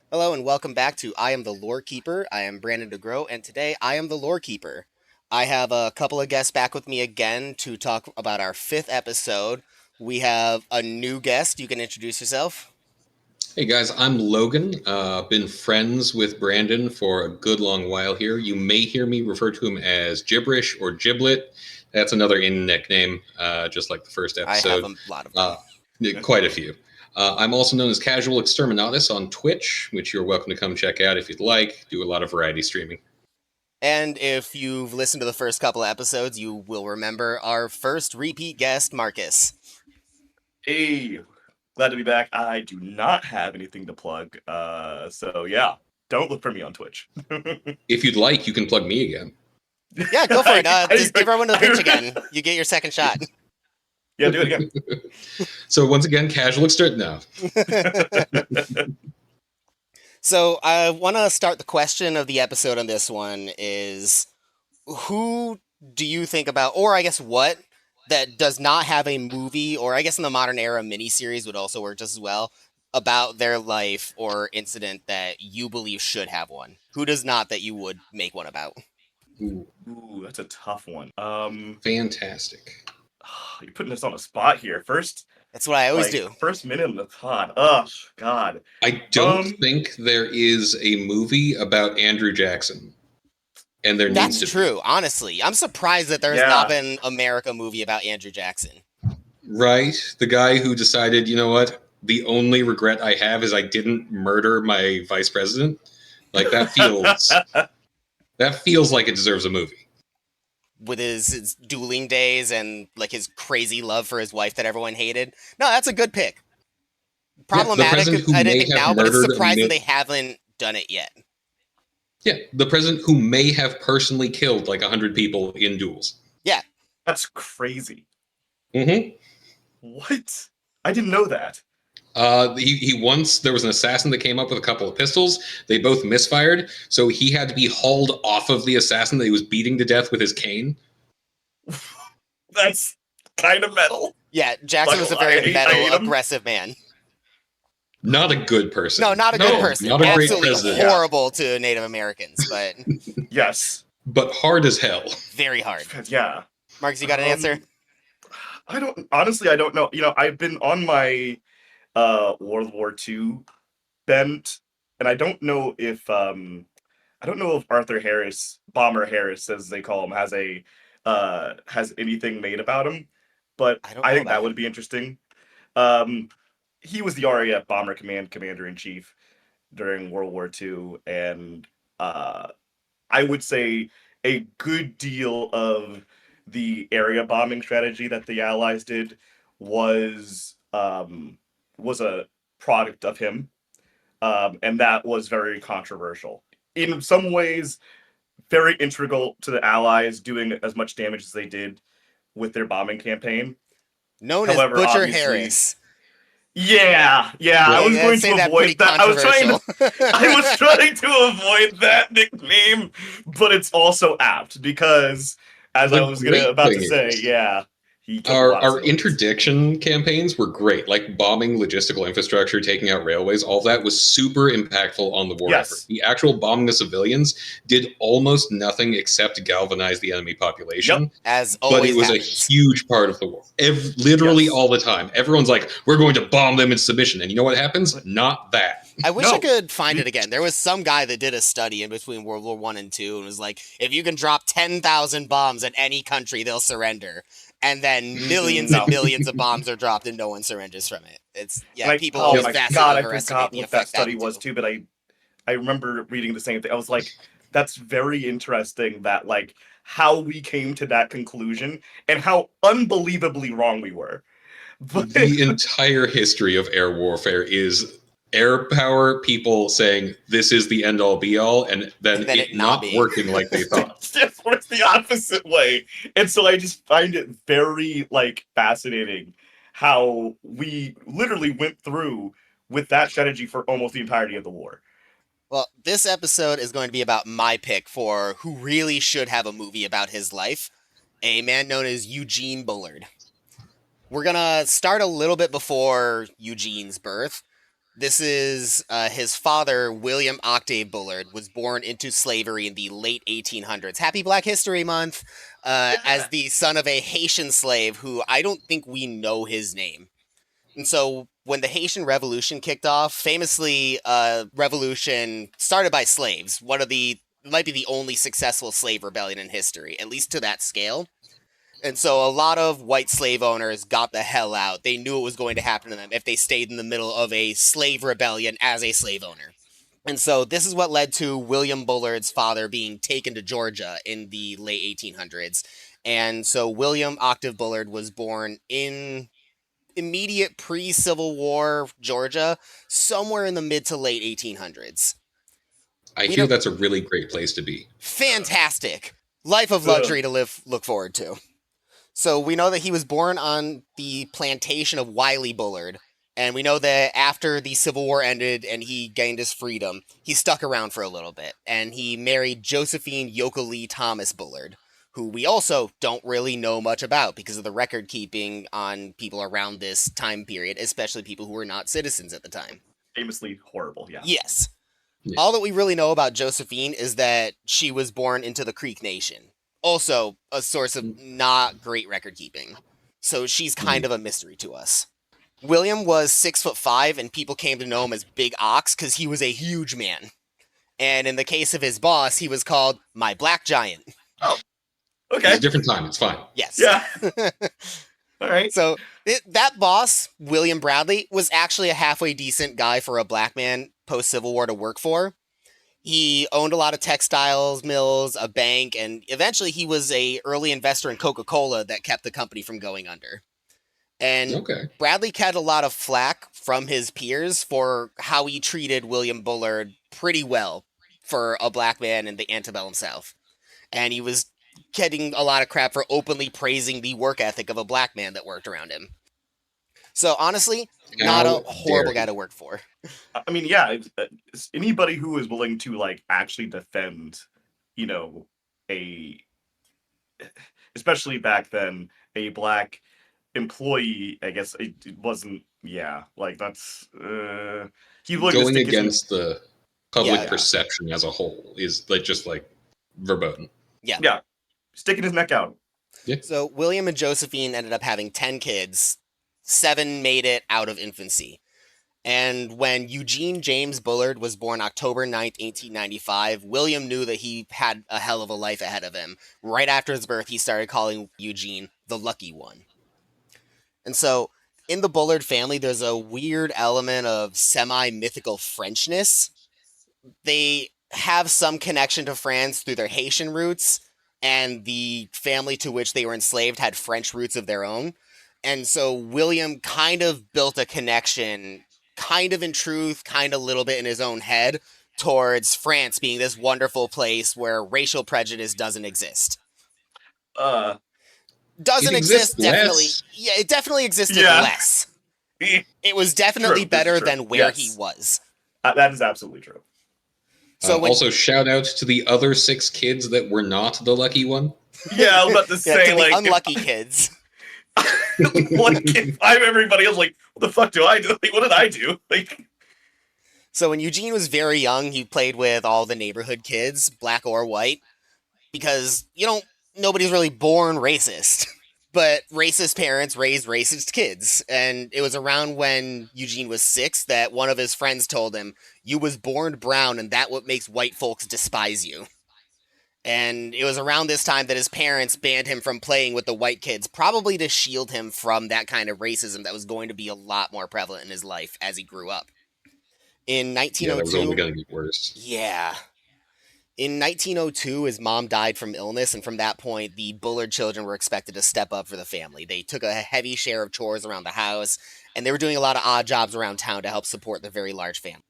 Hello and welcome back to I Am the Lore Keeper. I am Brandon DeGrow, and today I am the Lore Keeper. I have a couple of guests back with me again to talk about our fifth episode. We have a new guest. You can introduce yourself. Hey guys, I'm Logan. Been friends with Brandon for a good long while here. You may hear me refer to him as Gibberish or Giblet. That's another in nickname, just like the first I have episode. a lot of them. Uh, Quite a few. I'm also known as Casual Exterminatus on Twitch, which you're welcome to come check out if you'd like. Do a lot of variety streaming. And if you've listened to the first couple of episodes, you will remember our first repeat guest, Markus. Hey, glad to be back. I do not have anything to plug. So yeah, don't look for me on Twitch. If you'd like, you can plug me again. Yeah, go for it. Just give everyone the pitch again. You get your second shot. Yeah, do it again. So once again, Casual Exterminatus. No. So I want to start the question of the episode on this one is who do you think about, or I guess what, that does not have a movie, or I guess in the modern era, miniseries would also work just as well, about their life or incident that you believe should have one? Who does not that you would make one about? Ooh, that's a tough one. Fantastic. You're putting us on a spot here. That's what I always do. First minute in the pod. Oh God. I don't think there is a movie about Andrew Jackson. And there needs to That's true, honestly. I'm surprised that there's not been a America movie about Andrew Jackson. Right? The guy who decided, you know what? The only regret I have is I didn't murder my vice president. Like that feels like it deserves a movie. With his dueling days and like his crazy love for his wife that everyone hated. No, that's a good pick. Problematic, I didn't think now, but it's surprising they haven't done it yet. Yeah, the president who may have personally killed like 100 people in duels. Yeah. That's crazy. Mm-hmm. What? I didn't know that. He once, there was an assassin that came up with a couple of pistols. They both misfired, so he had to be hauled off of the assassin that he was beating to death with his cane. That's kind of metal. Yeah, Jackson was a very metal, aggressive man. Not a good person. No, not a good person. Not a great Absolutely president. horrible to Native Americans, but yes, but hard as hell. Very hard. Yeah. Marcus, you got an answer? I don't know. You know, I've been on my World War II bent, and I don't know if Arthur Harris, Bomber Harris, as they call him, has anything made about him. But I think that would be interesting. He was the RAF Bomber Command Commander-in-Chief during World War II, and I would say a good deal of the area bombing strategy that the Allies did was a product of him, and that was very controversial. In some ways, very integral to the Allies doing as much damage as they did with their bombing campaign. Known as Butcher Harris. Yeah. I was going to avoid that. I was trying to avoid that nickname, but it's also apt because, as I was about to say, yeah. Our interdiction campaigns were great, like bombing logistical infrastructure, taking out railways. All that was super impactful on the war effort. The actual bombing of civilians did almost nothing except galvanize the enemy population. Yep. As always, but it was a huge part of the war. Literally all the time. Everyone's like, we're going to bomb them in submission. And you know what happens? Not that. I wish I could find it again. There was some guy that did a study in between World War I and II and was like, if you can drop 10,000 bombs at any country, they'll surrender. And then millions and millions of bombs are dropped and no one surrenders from it. It's people always vastly overestimate the effect that study was too, but I remember reading the same thing. I was like, that's very interesting that like how we came to that conclusion and how unbelievably wrong we were. But the entire history of air warfare is air power people saying this is the end all be all, and then it not working like they thought. It works the opposite way. And so I just find it very like fascinating how we literally went through with that strategy for almost the entirety of the war. Well, this episode is going to be about my pick for who really should have a movie about his life, a man known as Eugene Bullard. We're going to start a little bit before Eugene's birth. This is his father, William Octave Bullard, was born into slavery in the late 1800s. Happy Black History Month! As Yeah. the son of a Haitian slave who I don't think we know his name. And so when the Haitian Revolution kicked off, famously, revolution started by slaves. One of the might be the only successful slave rebellion in history, at least to that scale. And so a lot of white slave owners got the hell out. They knew it was going to happen to them if they stayed in the middle of a slave rebellion as a slave owner. And so this is what led to William Bullard's father being taken to Georgia in the late 1800s. And so William Octave Bullard was born in immediate pre-Civil War Georgia, somewhere in the mid to late 1800s. I We hear don't that's a really great place to be. fantastic life of Ugh. luxury to look forward to. So we know that he was born on the plantation of Wiley Bullard, and we know that after the Civil War ended and he gained his freedom, he stuck around for a little bit, and he married Josephine Yoka Thomas Bullard, who we also don't really know much about because of the record keeping on people around this time period, especially people who were not citizens at the time. Famously horrible. Yeah. Yes. Yeah. All that we really know about Josephine is that she was born into the Creek Nation. Also, a source of not great record keeping. So she's kind of a mystery to us. William was 6'5", and people came to know him as Big Ox because he was a huge man. And in the case of his boss, he was called My Black Giant. Okay. It's a different time. It's fine. Yes. Yeah. All right. So that boss, William Bradley, was actually a halfway decent guy for a black man post-Civil War to work for. He owned a lot of textiles mills, a bank, and eventually he was a early investor in Coca-Cola that kept the company from going under. And Okay. Bradley had a lot of flack from his peers for how he treated William Bullard pretty well for a black man in the antebellum South. And he was getting a lot of crap for openly praising the work ethic of a black man that worked around him. So honestly, not How a horrible dare guy to work for. I mean, yeah. It's anybody who is willing to like actually defend, you know, a especially back then a black employee. I guess it wasn't. Yeah, like that's he's willing to Going stick his against the public Yeah. perception as a whole is like just like verboten. yeah, sticking his neck out. So William and Josephine ended up having 10 kids. 7 made it out of infancy. And when Eugene James Bullard was born October 9th, 1895, William knew that he had a hell of a life ahead of him. Right after his birth, he started calling Eugene the Lucky One. And so, in the Bullard family, there's a weird element of semi-mythical Frenchness. They have some connection to France through their Haitian roots, and the family to which they were enslaved had French roots of their own. And so William kind of built a connection, kind of in truth, kind of a little bit in his own head, towards France being this wonderful place where racial prejudice doesn't exist. Doesn't It exists exist, definitely. less. Yeah, it definitely existed Yeah. less. Eh, It was definitely True, this is better true. than where Yes. he was. that is absolutely true. So when, Also, shout out to the other 6 kids that were not the lucky one. Yeah, I was about to yeah, say to like the unlucky kids. if I'm everybody else, like, what the fuck do I do? Like, what did I do? Like, So when Eugene was very young, he played with all the neighborhood kids, black or white, because nobody's really born racist. But racist parents raise racist kids. And it was around when Eugene was 6 that one of his friends told him, "You was born brown, and that what makes white folks despise you." And it was around this time that his parents banned him from playing with the white kids, probably to shield him from that kind of racism that was going to be a lot more prevalent in his life as he grew up. In Yeah, that was only 1902, going to get worse. yeah. In 1902, his mom died from illness, and from that point, the Bullard children were expected to step up for the family. They took a heavy share of chores around the house, and they were doing a lot of odd jobs around town to help support the very large family.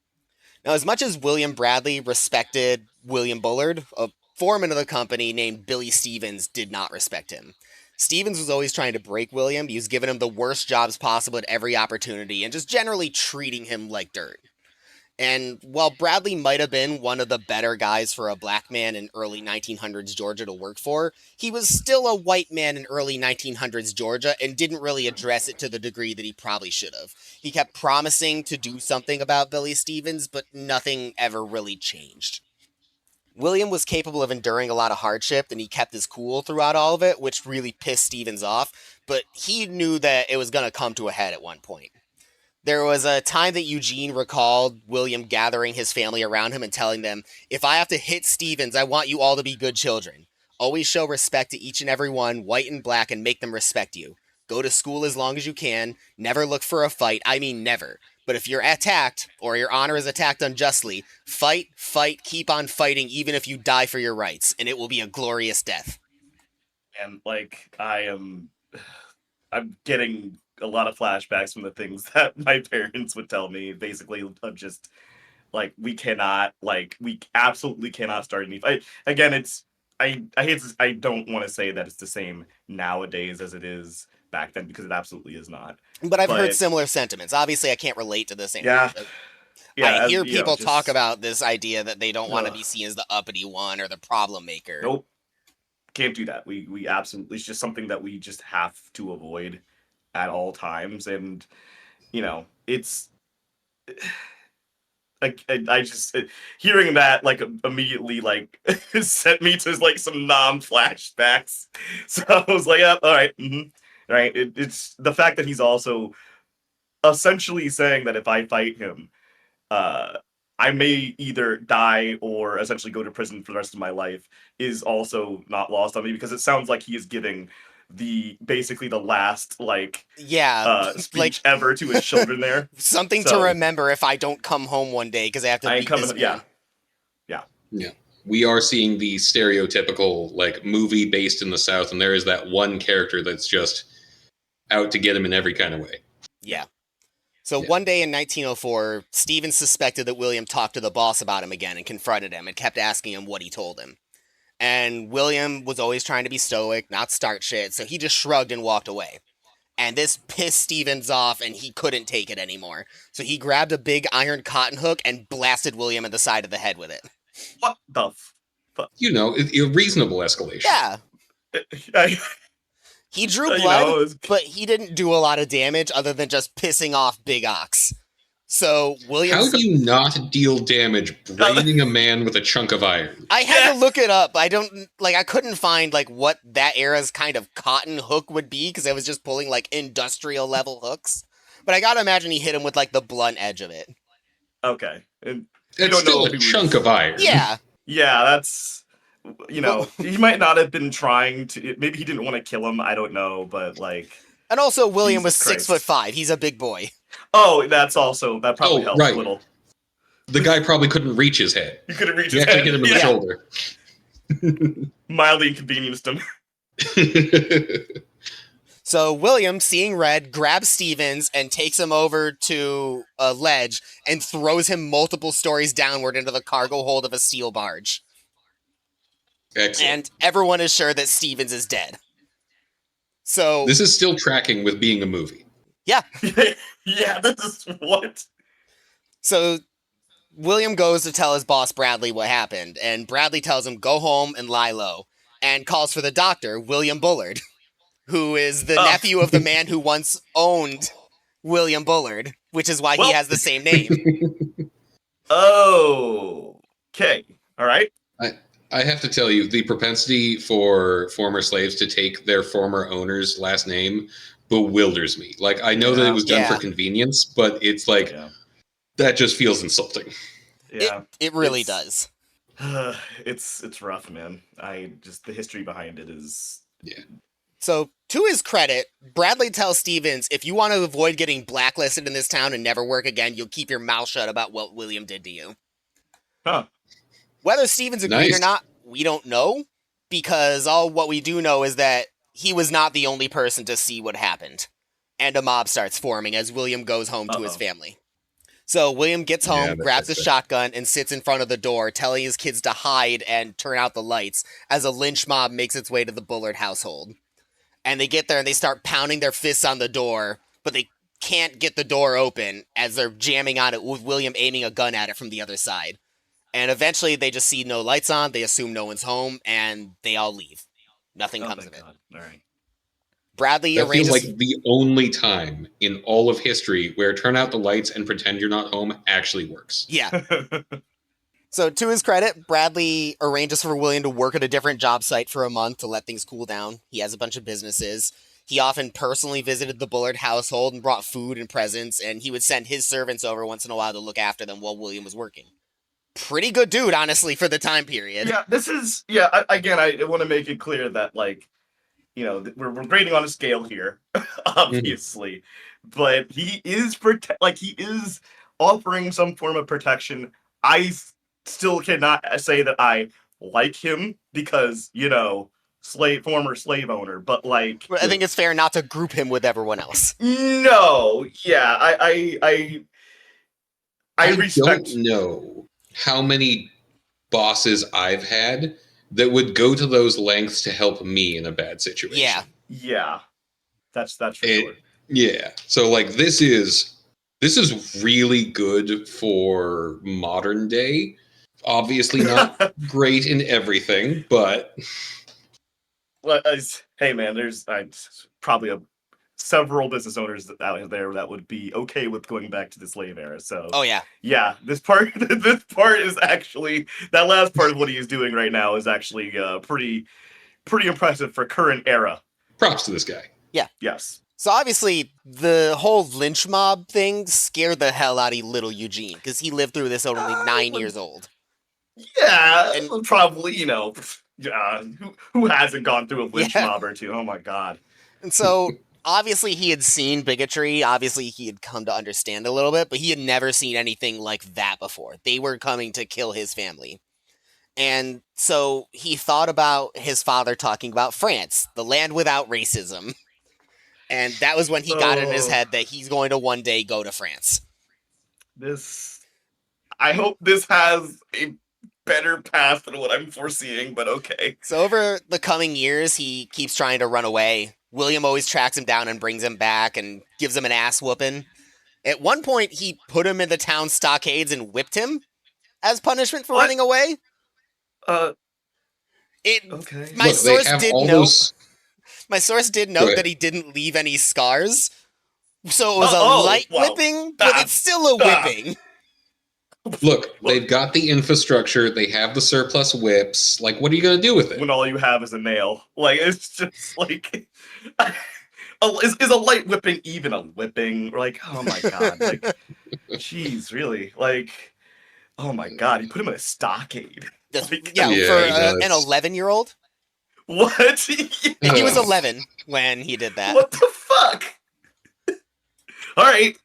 Now, as much as William Bradley respected William Bullard, a foreman of the company named Billy Stevens did not respect him. Stevens was always trying to break William. He was giving him the worst jobs possible at every opportunity, and just generally treating him like dirt. And while Bradley might have been one of the better guys for a black man in early 1900s Georgia to work for, he was still a white man in early 1900s Georgia and didn't really address it to the degree that he probably should have. He kept promising to do something about Billy Stevens, but nothing ever really changed. William was capable of enduring a lot of hardship, and he kept his cool throughout all of it, which really pissed Stevens off, but he knew that it was going to come to a head at one point. There was a time that Eugene recalled William gathering his family around him and telling them, "If I have to hit Stevens, I want you all to be good children. Always show respect to each and every one, white and black, and make them respect you. Go to school as long as you can. Never look for a fight. I mean never. But if you're attacked, or your honor is attacked unjustly, fight, fight, keep on fighting, even if you die for your rights, and it will be a glorious death." And like I'm getting a lot of flashbacks from the things that my parents would tell me, basically of just like we absolutely cannot start any fight. Again, I hate to, I don't want to say that it's the same nowadays as it is back then, because it absolutely is not. But I've heard similar sentiments. Obviously, I can't relate to the same. Yeah. I hear people talk about this idea that they don't want to be seen as the uppity one or the problem maker. Nope. Can't do that. We absolutely, it's just something that we just have to avoid at all times. And it's I just hearing that like immediately like sent me to like some flashbacks. So I was like, yeah, all right, right. It's the fact that he's also essentially saying that if I fight him, I may either die or essentially go to prison for the rest of my life, is also not lost on me, because it sounds like he is giving basically the last speech ever to his children there. Something to remember if I don't come home one day because I have to beat this man. Yeah. We are seeing the stereotypical like movie based in the South, and there is that one character that's just out to get him in every kind of way. Yeah. So one day in 1904, Stevens suspected that William talked to the boss about him again and confronted him and kept asking him what he told him. And William was always trying to be stoic, not start shit, so he just shrugged and walked away. And this pissed Stevens off, and he couldn't take it anymore. So he grabbed a big iron cotton hook and blasted William in the side of the head with it. What the fuck? A reasonable escalation. Yeah. He drew blood, but he didn't do a lot of damage other than just pissing off Big Ox. So William... How do you not deal damage braining a man with a chunk of iron? I had to look it up. I couldn't find what that era's kind of cotton hook would be, because I was just pulling industrial level hooks. But I gotta imagine he hit him with the blunt edge of it. Okay. And it's still a chunk of iron. Yeah. Yeah, that's... he might not have been trying to... Maybe he didn't want to kill him, I don't know, but And also, William was Jesus 6'5". He's a big boy. Oh, that probably helps a little. The guy probably couldn't reach his head. He couldn't reach his head. You have to hit him in the shoulder. Mildly inconvenienced him. So William, seeing red, grabs Stevens and takes him over to a ledge and throws him multiple stories downward into the cargo hold of a steel barge. Excellent. And everyone is sure that Stevens is dead. So this is still tracking with being a movie. Yeah. Yeah, this is what? So William goes to tell his boss Bradley what happened, and Bradley tells him go home and lie low, and calls for the doctor, William Bullard, who is the nephew of the man who once owned William Bullard, which is why he has the same name. Oh, okay. All right. I have to tell you, the propensity for former slaves to take their former owner's last name bewilders me. I know that it was done for convenience, but it's that just feels insulting. Yeah. It really does. It's rough, man. The history behind it is... Yeah. So, to his credit, Bradley tells Stevens, if you want to avoid getting blacklisted in this town and never work again, you'll keep your mouth shut about what William did to you. Huh. Whether Stevens agreed or not, we don't know, because what we do know is that he was not the only person to see what happened. And a mob starts forming as William goes home to his family. So William gets home, grabs a shotgun, and sits in front of the door, telling his kids to hide and turn out the lights as a lynch mob makes its way to the Bullard household. And they get there and they start pounding their fists on the door, but they can't get the door open as they're jamming on it with William aiming a gun at it from the other side. And eventually they just see no lights on, they assume no one's home, and they all leave. Nothing Oh, comes thank of it. God. All right. Bradley That feels like arranges. the only time in all of history where turn out the lights and pretend you're not home actually works. Yeah. So, to his credit, Bradley arranges for William to work at a different job site for a month to let things cool down. He has a bunch of businesses. He often personally visited the Bullard household and brought food and presents, and he would send his servants over once in a while to look after them while William was working. Pretty good dude, honestly, for the time period. Yeah, this is again, I want to make it clear that like, we're grading on a scale here, obviously, but he is he is offering some form of protection. I still cannot say that I like him because former slave owner, but like, I think it's fair not to group him with everyone else. no, yeah, I respect. Don't know how many bosses I've had that would go to those lengths to help me in a bad situation. Yeah. Yeah, that's for sure. Yeah. So like this is really good for modern day. Obviously not great in everything, but Well, hey man, there's probably several business owners out there that would be okay with going back to the slave era. So, Oh, yeah. yeah, this part is actually, that last part of what he is doing right now is actually pretty impressive for current era. props to this guy. Yeah. Yes. So obviously, the whole lynch mob thing scared the hell out of little Eugene, because he lived through this at only 9 years old. Yeah, And- probably, who hasn't gone through a lynch Yeah. mob or two? Oh my God. And so, obviously, he had seen bigotry. Obviously, he had come to understand a little bit, but he had never seen anything like that before. They were coming to kill his family. And so he thought about his father talking about France, the land without racism. And that was when he got it in his head that he's going to one day go to France. I hope this has a better path than what I'm foreseeing, but okay. So over the coming years, he keeps trying to run away. William always tracks him down and brings him back and gives him an ass whooping. At one point, he put him in the town stockades and whipped him as punishment for running away. Okay. My source did note. Those... My source did note that he didn't leave any scars, so it was a light whipping, but it's still a whipping. Look, they've got the infrastructure. They have the surplus whips. Like, what are you going to do with it? When all you have is a nail. Like, it's just like... is a light whipping even a whipping? Like, oh my God. Like, jeez, really? Like, oh my God. You put him in a stockade. For an 11-year-old? What? He was 11 when he did that. What the fuck? All right.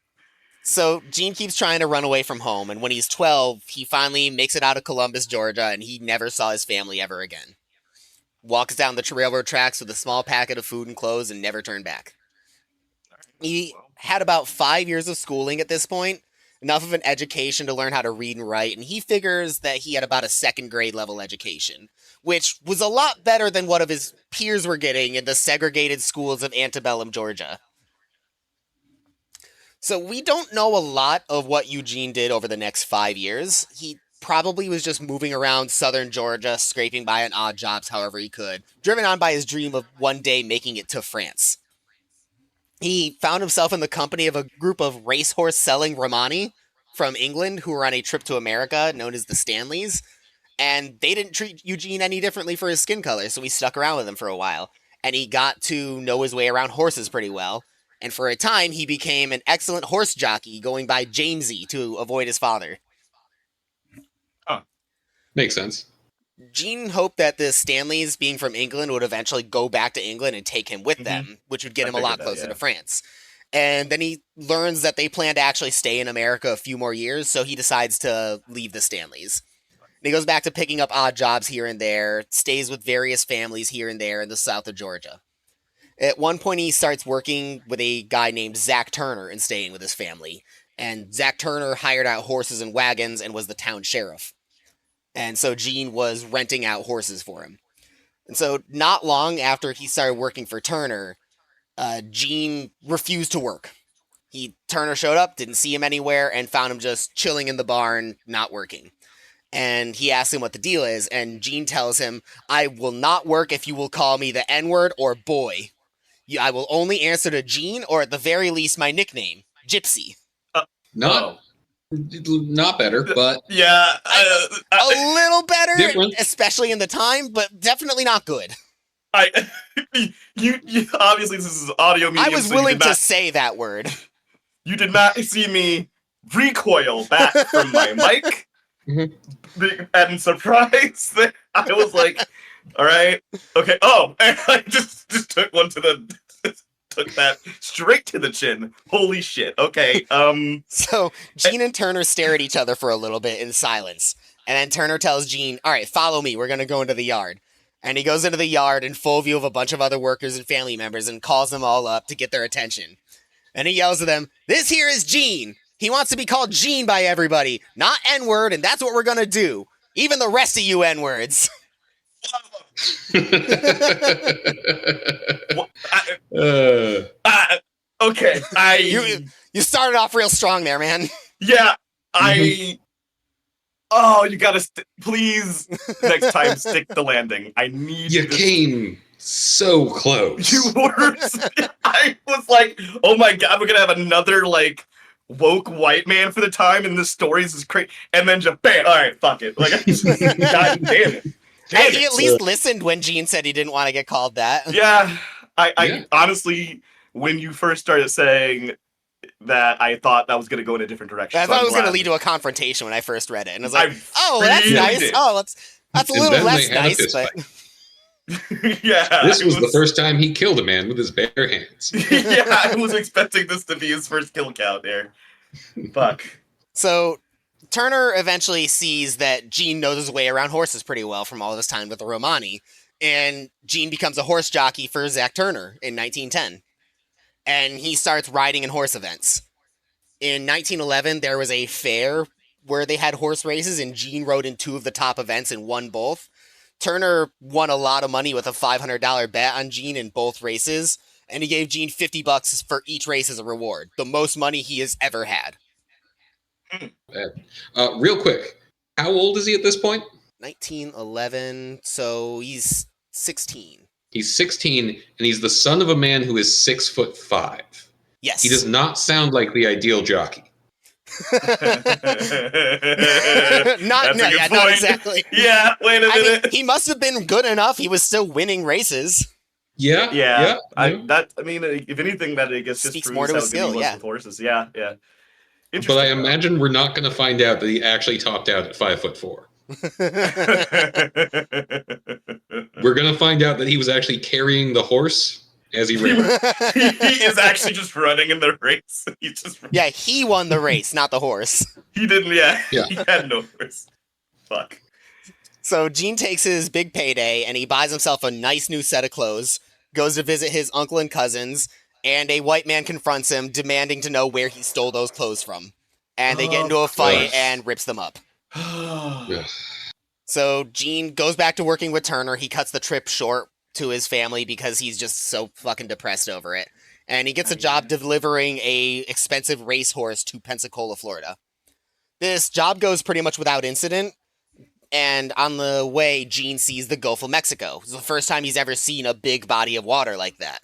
So Gene keeps trying to run away from home, and when he's 12, he finally makes it out of Columbus, Georgia, and he never saw his family ever again. Walks down the railroad tracks with a small packet of food and clothes and never turned back. He had about 5 years of schooling at this point, enough of an education to learn how to read and write, and he figures that he had about a second grade level education, which was a lot better than what of his peers were getting in the segregated schools of antebellum Georgia. So we don't know a lot of what Eugene did over the next 5 years. He probably was just moving around southern Georgia, scraping by on odd jobs however he could, driven on by his dream of one day making it to France. He found himself in the company of a group of racehorse-selling Romani from England who were on a trip to America known as the Stanleys, and they didn't treat Eugene any differently for his skin color, so he stuck around with them for a while, and he got to know his way around horses pretty well. And for a time, he became an excellent horse jockey, going by Jamesy to avoid his father. Makes sense. Gene hoped that the Stanleys, being from England, would eventually go back to England and take him with them, which would get him a lot closer to France. And then he learns that they plan to actually stay in America a few more years, so he decides to leave the Stanleys. And he goes back to picking up odd jobs here and there, stays with various families here and there in the south of Georgia. At one point, he starts working with a guy named Zach Turner and staying with his family. And Zach Turner hired out horses and wagons and was the town sheriff. And so Gene was renting out horses for him. And so not long after he started working for Turner, Gene refused to work. Turner showed up, didn't see him anywhere, and found him just chilling in the barn, not working. And he asks him what the deal is, and Gene tells him, I will not work if you will call me the N-word or boy. I will only answer to Gene, or at the very least my nickname, Gypsy. Not better, but yeah, a little better, different. Especially in the time, but definitely not good. You obviously this is audio medium. I was willing to say that word. You did not see me recoil back from my mic. And surprise, I was like, "All right, okay." Oh, and I just took one took that straight to the chin. Holy shit! Okay. So Gene and Turner stare at each other for a little bit in silence, and then Turner tells Gene, "All right, follow me. We're gonna go into the yard." And he goes into the yard in full view of a bunch of other workers and family members and calls them all up to get their attention. And he yells at them, "This here is Gene. He wants to be called Gene by everybody, not N-word, and that's what we're gonna do. Even the rest of you N-words." Okay, you started off real strong there, man. Yeah, Oh, you gotta please next time stick the landing. I need you came so close. You were. I was like, oh my god, we're gonna have another like woke white man for the time, and this story is great. And then just bam, all right, fuck it. Like, god damn it. He at least listened when Gene said he didn't want to get called that. Yeah, I honestly, when you first started saying that, I thought that was going to go in a different direction. I thought it was going to lead to a confrontation when I first read it, and I was like, "Oh, that's nice. Did. Oh, that's a little less nice." But yeah, this was the first time he killed a man with his bare hands. Yeah, I was expecting this to be his first kill count there. Fuck. So Turner eventually sees that Gene knows his way around horses pretty well from all of his time with the Romani, and Gene becomes a horse jockey for Zach Turner in 1910. And he starts riding in horse events. In 1911, there was a fair where they had horse races, and Gene rode in 2 of the top events and won both. Turner won a lot of money with a $500 bet on Gene in both races, and he gave Gene $50 for each race as a reward, the most money he has ever had. Real quick, how old is he at this point? 1911, so he's 16. He's 16, and he's the son of a man who is 6'5". Yes. He does not sound like the ideal jockey. Not exactly. Yeah, wait a minute. Mean, he must have been good enough. He was still winning races. Yeah. If anything, that I guess just speaks proves more to how his good skill. he was Yeah. with horses. Yeah. But I imagine we're not going to find out that he actually topped out at 5'4". We're going to find out that he was actually carrying the horse as he ran. He is actually just running in the race. Yeah, he won the race, not the horse. He didn't, yeah. He had no horse. Fuck. So Gene takes his big payday and he buys himself a nice new set of clothes, goes to visit his uncle and cousins, and a white man confronts him, demanding to know where he stole those clothes from. And they get into a fight and rips them up. So Gene goes back to working with Turner. He cuts the trip short to his family because he's just so fucking depressed over it. And he gets a job delivering a expensive racehorse to Pensacola, Florida. This job goes pretty much without incident. And on the way, Gene sees the Gulf of Mexico. It's the first time he's ever seen a big body of water like that.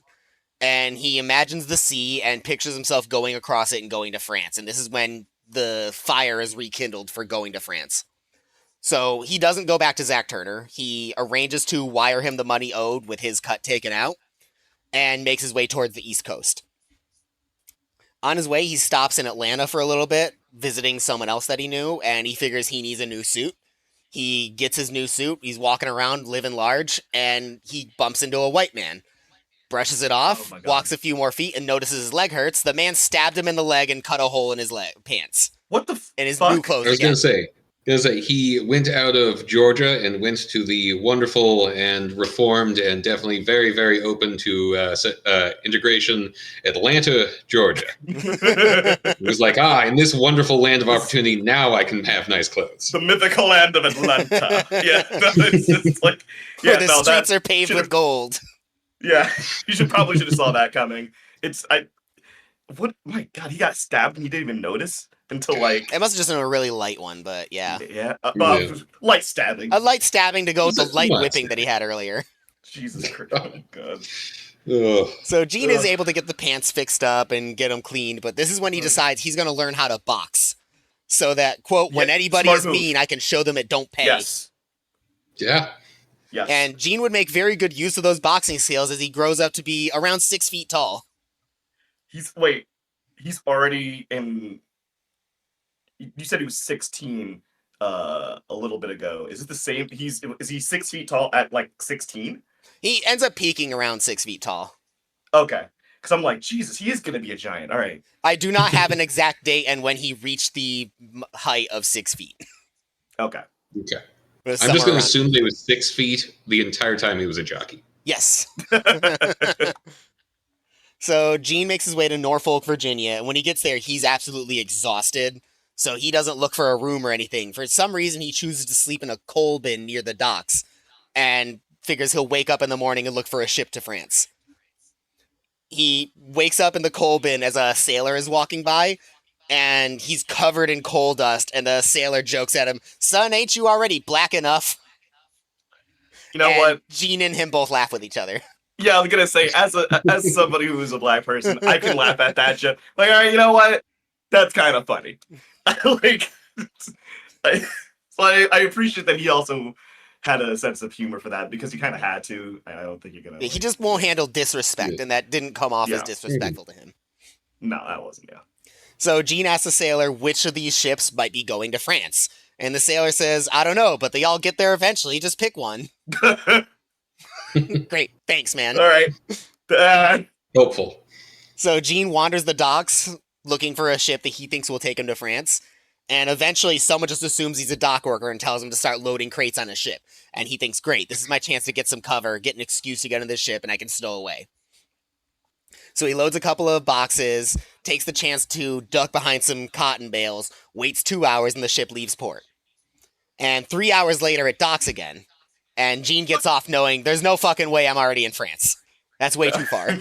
And he imagines the sea and pictures himself going across it and going to France. And this is when the fire is rekindled for going to France. So he doesn't go back to Zach Turner. He arranges to wire him the money owed with his cut taken out and makes his way towards the East Coast. On his way, he stops in Atlanta for a little bit, visiting someone else that he knew, and he figures he needs a new suit. He gets his new suit, he's walking around living large, and he bumps into a white man. Brushes it off, walks a few more feet, and notices his leg hurts. The man stabbed him in the leg and cut a hole in his pants. What the in his fuck? new clothes I was going to say, he went out of Georgia and went to the wonderful and reformed and definitely very, very open to integration Atlanta, Georgia. It was like, in this wonderful land of opportunity, now I can have nice clothes. The mythical land of Atlanta. Yeah, it's just like, where the streets are paved with gold. Yeah, you probably should have saw that coming. what? My God, he got stabbed and he didn't even notice until like. It must have just been a really light one, but yeah. Yeah, Yeah. light stabbing. A light stabbing to go with the light Light whipping that he had earlier. Jesus Christ! Oh God. Ugh. So Gene is able to get the pants fixed up and get them cleaned, but this is when he decides he's going to learn how to box. So that, quote, when Yeah, anybody smart is move. mean, I can show them it don't pay. Yes. Yeah. Yes. And Gene would make very good use of those boxing skills as he grows up to be around 6 feet tall. He's already in. You said he was 16 a little bit ago. Is it the same? Is he 6 feet tall at like 16? He ends up peaking around 6 feet tall. Okay. Because I'm like, Jesus, he is going to be a giant. All right. I do not have an exact date and when he reached the height of 6 feet. Okay. Okay. It was I'm just somewhere going to around- assume that he was 6 feet the entire time he was a jockey. Yes. So Gene makes his way to Norfolk, Virginia, and when he gets there, he's absolutely exhausted. So he doesn't look for a room or anything. For some reason, he chooses to sleep in a coal bin near the docks and figures he'll wake up in the morning and look for a ship to France. He wakes up in the coal bin as a sailor is walking by, and he's covered in coal dust, and the sailor jokes at him, "Son, ain't you already black enough?" You know And what? Gene and him both laugh with each other. Yeah, I was gonna say, as somebody who's a black person, I can laugh at that shit. Like, all right, you know what? That's kind of funny. like, I appreciate that he also had a sense of humor for that because he kind of had to. I don't think you're gonna. He just won't handle disrespect, and that didn't come off as Yeah. disrespectful to him. No, that wasn't. Yeah. So Gene asks the sailor which of these ships might be going to France. And the sailor says, "I don't know, but they all get there eventually. Just pick one." Great. Thanks, man. All right. Hopeful. So Gene wanders the docks looking for a ship that he thinks will take him to France. And eventually someone just assumes he's a dock worker and tells him to start loading crates on a ship. And he thinks, great, this is my chance to get some cover, get an excuse to get on this ship, and I can stow away. So he loads a couple of boxes, takes the chance to duck behind some cotton bales, waits 2 hours, and the ship leaves port. And 3 hours later, it docks again. And Gene gets off knowing there's no fucking way I'm already in France. That's way too far.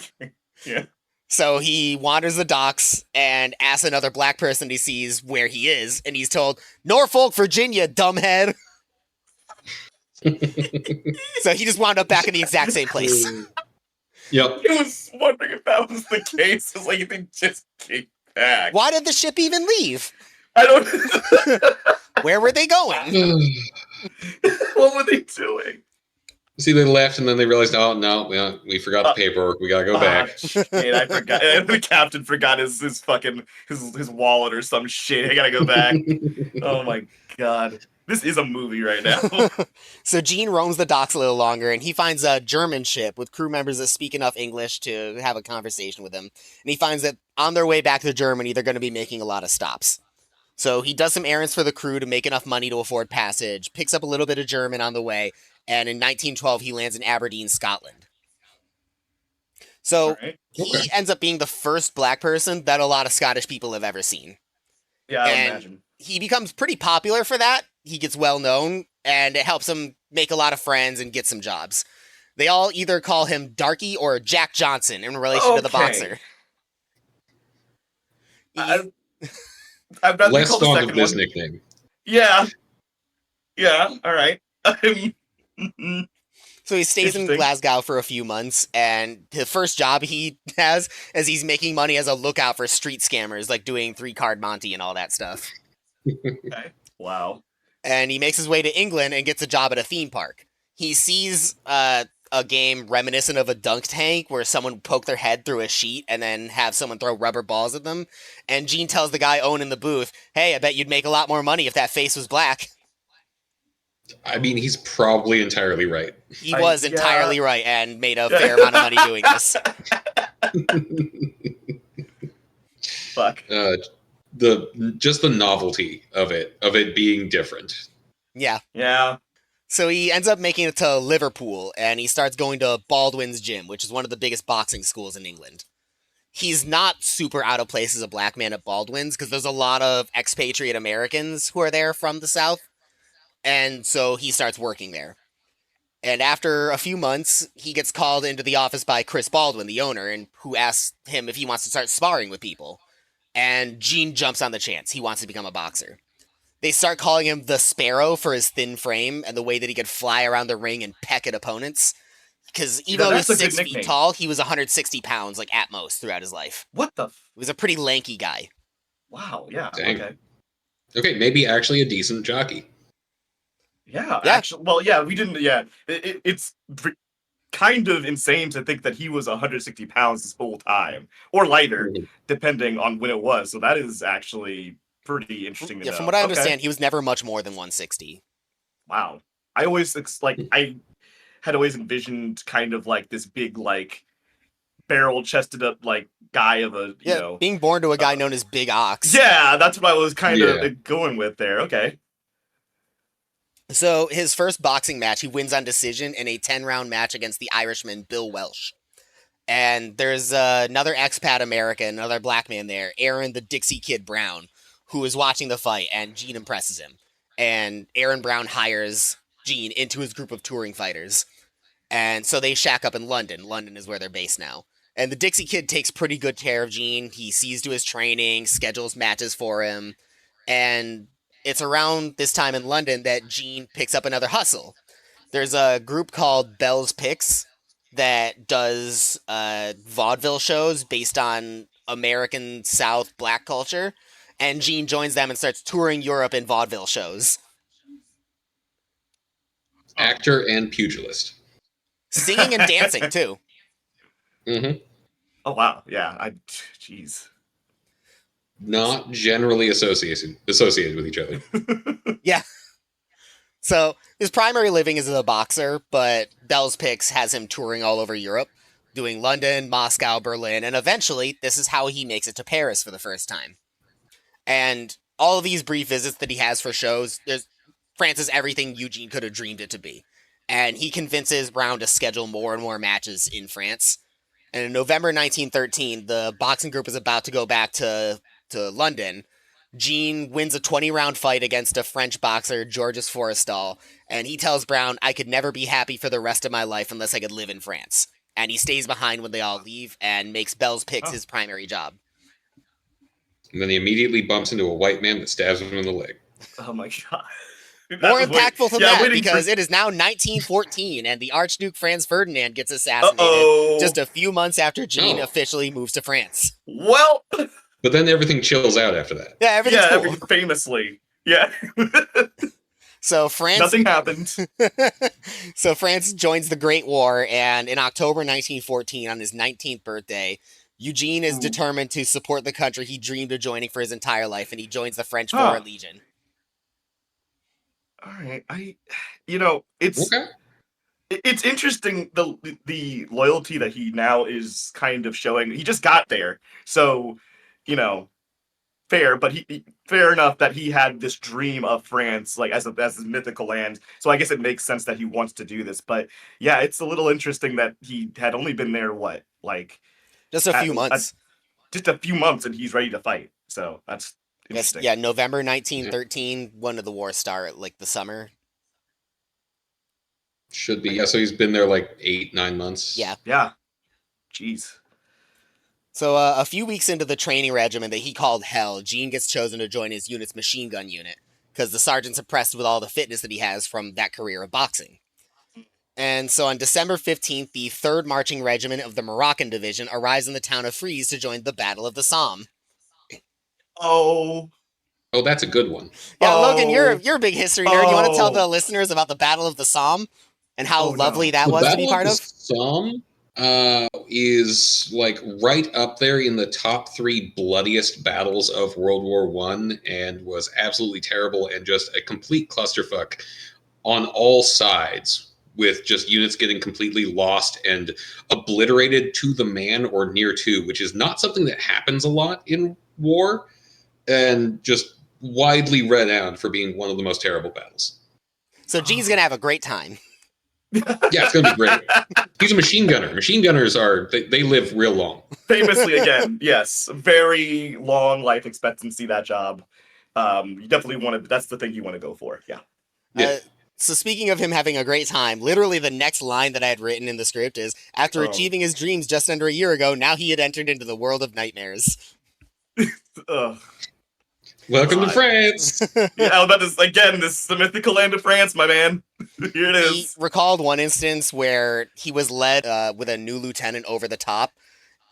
Yeah. So he wanders the docks and asks another black person he sees where he is, and he's told, "Norfolk, Virginia, dumbhead." So he just wound up back in the exact same place. Yep. I was wondering if that was the case. It's like they just came back. Why did the ship even leave? I don't. Where were they going? What were they doing? See, they left and then they realized, oh, no, we forgot the paperwork. We got to go back. Shit, I forgot. And the captain forgot his fucking his wallet or some shit. I gotta go back. Oh my God. This is a movie right now. So Gene roams the docks a little longer, and he finds a German ship with crew members that speak enough English to have a conversation with him. And he finds that on their way back to Germany, they're going to be making a lot of stops. So he does some errands for the crew to make enough money to afford passage, picks up a little bit of German on the way, and in 1912, he lands in Aberdeen, Scotland. So Right. he ends up being the first black person that a lot of Scottish people have ever seen. Yeah, I would And imagine. he becomes pretty popular for that. He gets well known, and it helps him make a lot of friends and get some jobs. They all either call him Darky or Jack Johnson in relation to the Okay. boxer. I'd rather be Less called the fond second of this one. nickname. Yeah. Yeah. All right. So he stays in Interesting. Glasgow for a few months, and the first job he has is he's making money as a lookout for street scammers, like doing 3-card Monty and all that stuff. Okay. Wow. And he makes his way to England and gets a job at a theme park. He sees a game reminiscent of a dunk tank where someone poke their head through a sheet and then have someone throw rubber balls at them. And Gene tells the guy Owen in the booth, "Hey, I bet you'd make a lot more money if that face was black." I mean, he's probably entirely right. He was yeah. entirely right and made a fair amount of money doing this. Fuck. Just the novelty of it being different. Yeah. Yeah. So he ends up making it to Liverpool, and he starts going to Baldwin's Gym, which is one of the biggest boxing schools in England. He's not super out of place as a black man at Baldwin's, because there's a lot of expatriate Americans who are there from the South, and so he starts working there. And after a few months, he gets called into the office by Chris Baldwin, the owner, and who asks him if he wants to start sparring with people. And Gene jumps on the chance. He wants to become a boxer. They start calling him the Sparrow for his thin frame and the way that he could fly around the ring and peck at opponents. Because even though he was that's a good 6 feet nickname. tall, he was 160 pounds, like at most, throughout his life. What the? He was a pretty lanky guy. Wow. Yeah. Dang. Okay. Okay, maybe actually a decent jockey. Yeah. Yeah. Actually, well, yeah, we didn't. Yeah, it's kind of insane to think that he was 160 pounds this whole time, or lighter, depending on when it was. So that is actually pretty interesting to know. From what I understand, he was never much more than 160. Wow. I always I had always envisioned kind of like this big, like, barrel chested up, like, guy of a you know. Being born to a guy known as Big Ox. Yeah, that's what I was kind of going with there. Okay. So his first boxing match, he wins on decision in a 10-round match against the Irishman Bill Welsh. And there's another expat American, another black man there, Aaron the Dixie Kid Brown, who is watching the fight, and Gene impresses him. And Aaron Brown hires Gene into his group of touring fighters. And so they shack up in London. London is where they're based now. And the Dixie Kid takes pretty good care of Gene. He sees to his training, schedules matches for him, and it's around this time in London that Gene picks up another hustle. There's a group called Bell's Picks that does vaudeville shows based on American South black culture, and Gene joins them and starts touring Europe in vaudeville shows. Actor and pugilist. Singing and dancing, too. Mm-hmm. Oh, wow. Yeah. Jeez. Not generally associated with each other. Yeah. So his primary living is as a boxer, but Bell's Picks has him touring all over Europe, doing London, Moscow, Berlin, and eventually this is how he makes it to Paris for the first time. And all of these brief visits that he has for shows, France is everything Eugene could have dreamed it to be. And he convinces Brown to schedule more and more matches in France. And in November 1913, the boxing group is about to go back to London. Gene wins a 20-round fight against a French boxer, Georges Forrestal, and he tells Brown, I could never be happy for the rest of my life unless I could live in France. And he stays behind when they all leave and makes Bell's Picks his primary job. And then he immediately bumps into a white man that stabs him in the leg. Oh my god. More impactful than that, because it is now 1914, and the Archduke Franz Ferdinand gets assassinated just a few months after Gene officially moves to France. Well... But then everything chills out after that. Yeah, everything's cool. Famously. Yeah. So France... Nothing happened. So France joins the Great War, and in October 1914, on his 19th birthday, Eugene is determined to support the country he dreamed of joining for his entire life, and he joins the French Foreign Legion. All right, it's interesting the loyalty that he now is kind of showing. He just got there, so fair, but fair enough that he had this dream of France, like as his mythical land. So I guess it makes sense that he wants to do this. But yeah, it's a little interesting that he had only been there just a few months, and he's ready to fight. So that's. Yeah, November 1913, when did the war start? Like the summer? Should be. Yeah, so he's been there like 8-9 months. Yeah. Yeah. Jeez. So a few weeks into the training regimen that he called Hell, Gene gets chosen to join his unit's machine gun unit, because the sergeant's impressed with all the fitness that he has from that career of boxing. And so on December 15th, the 3rd Marching Regiment of the Moroccan Division arrives in the town of Frise to join the Battle of the Somme. Oh, that's a good one. Yeah, Logan, you're a big history nerd. You want to tell the listeners about the Battle of the Somme and how lovely that was to be part of? The Somme is like right up there in the top 3 bloodiest battles of World War I, and was absolutely terrible and just a complete clusterfuck on all sides, with just units getting completely lost and obliterated to the man or near to, which is not something that happens a lot in war, and just widely renowned for being one of the most terrible battles. So Gene's going to have a great time. Yeah, it's going to be great. He's a machine gunner. Machine gunners they live real long. Famously, again, yes. Very long life expectancy, that job. You definitely that's the thing you want to go for, yeah. So speaking of him having a great time, literally the next line that I had written in the script is, after achieving his dreams just under a year ago, now he had entered into the world of nightmares. Welcome to France. Yeah, that is, again, this is the mythical land of France, my man. Here it is. He recalled one instance where he was led with a new lieutenant over the top,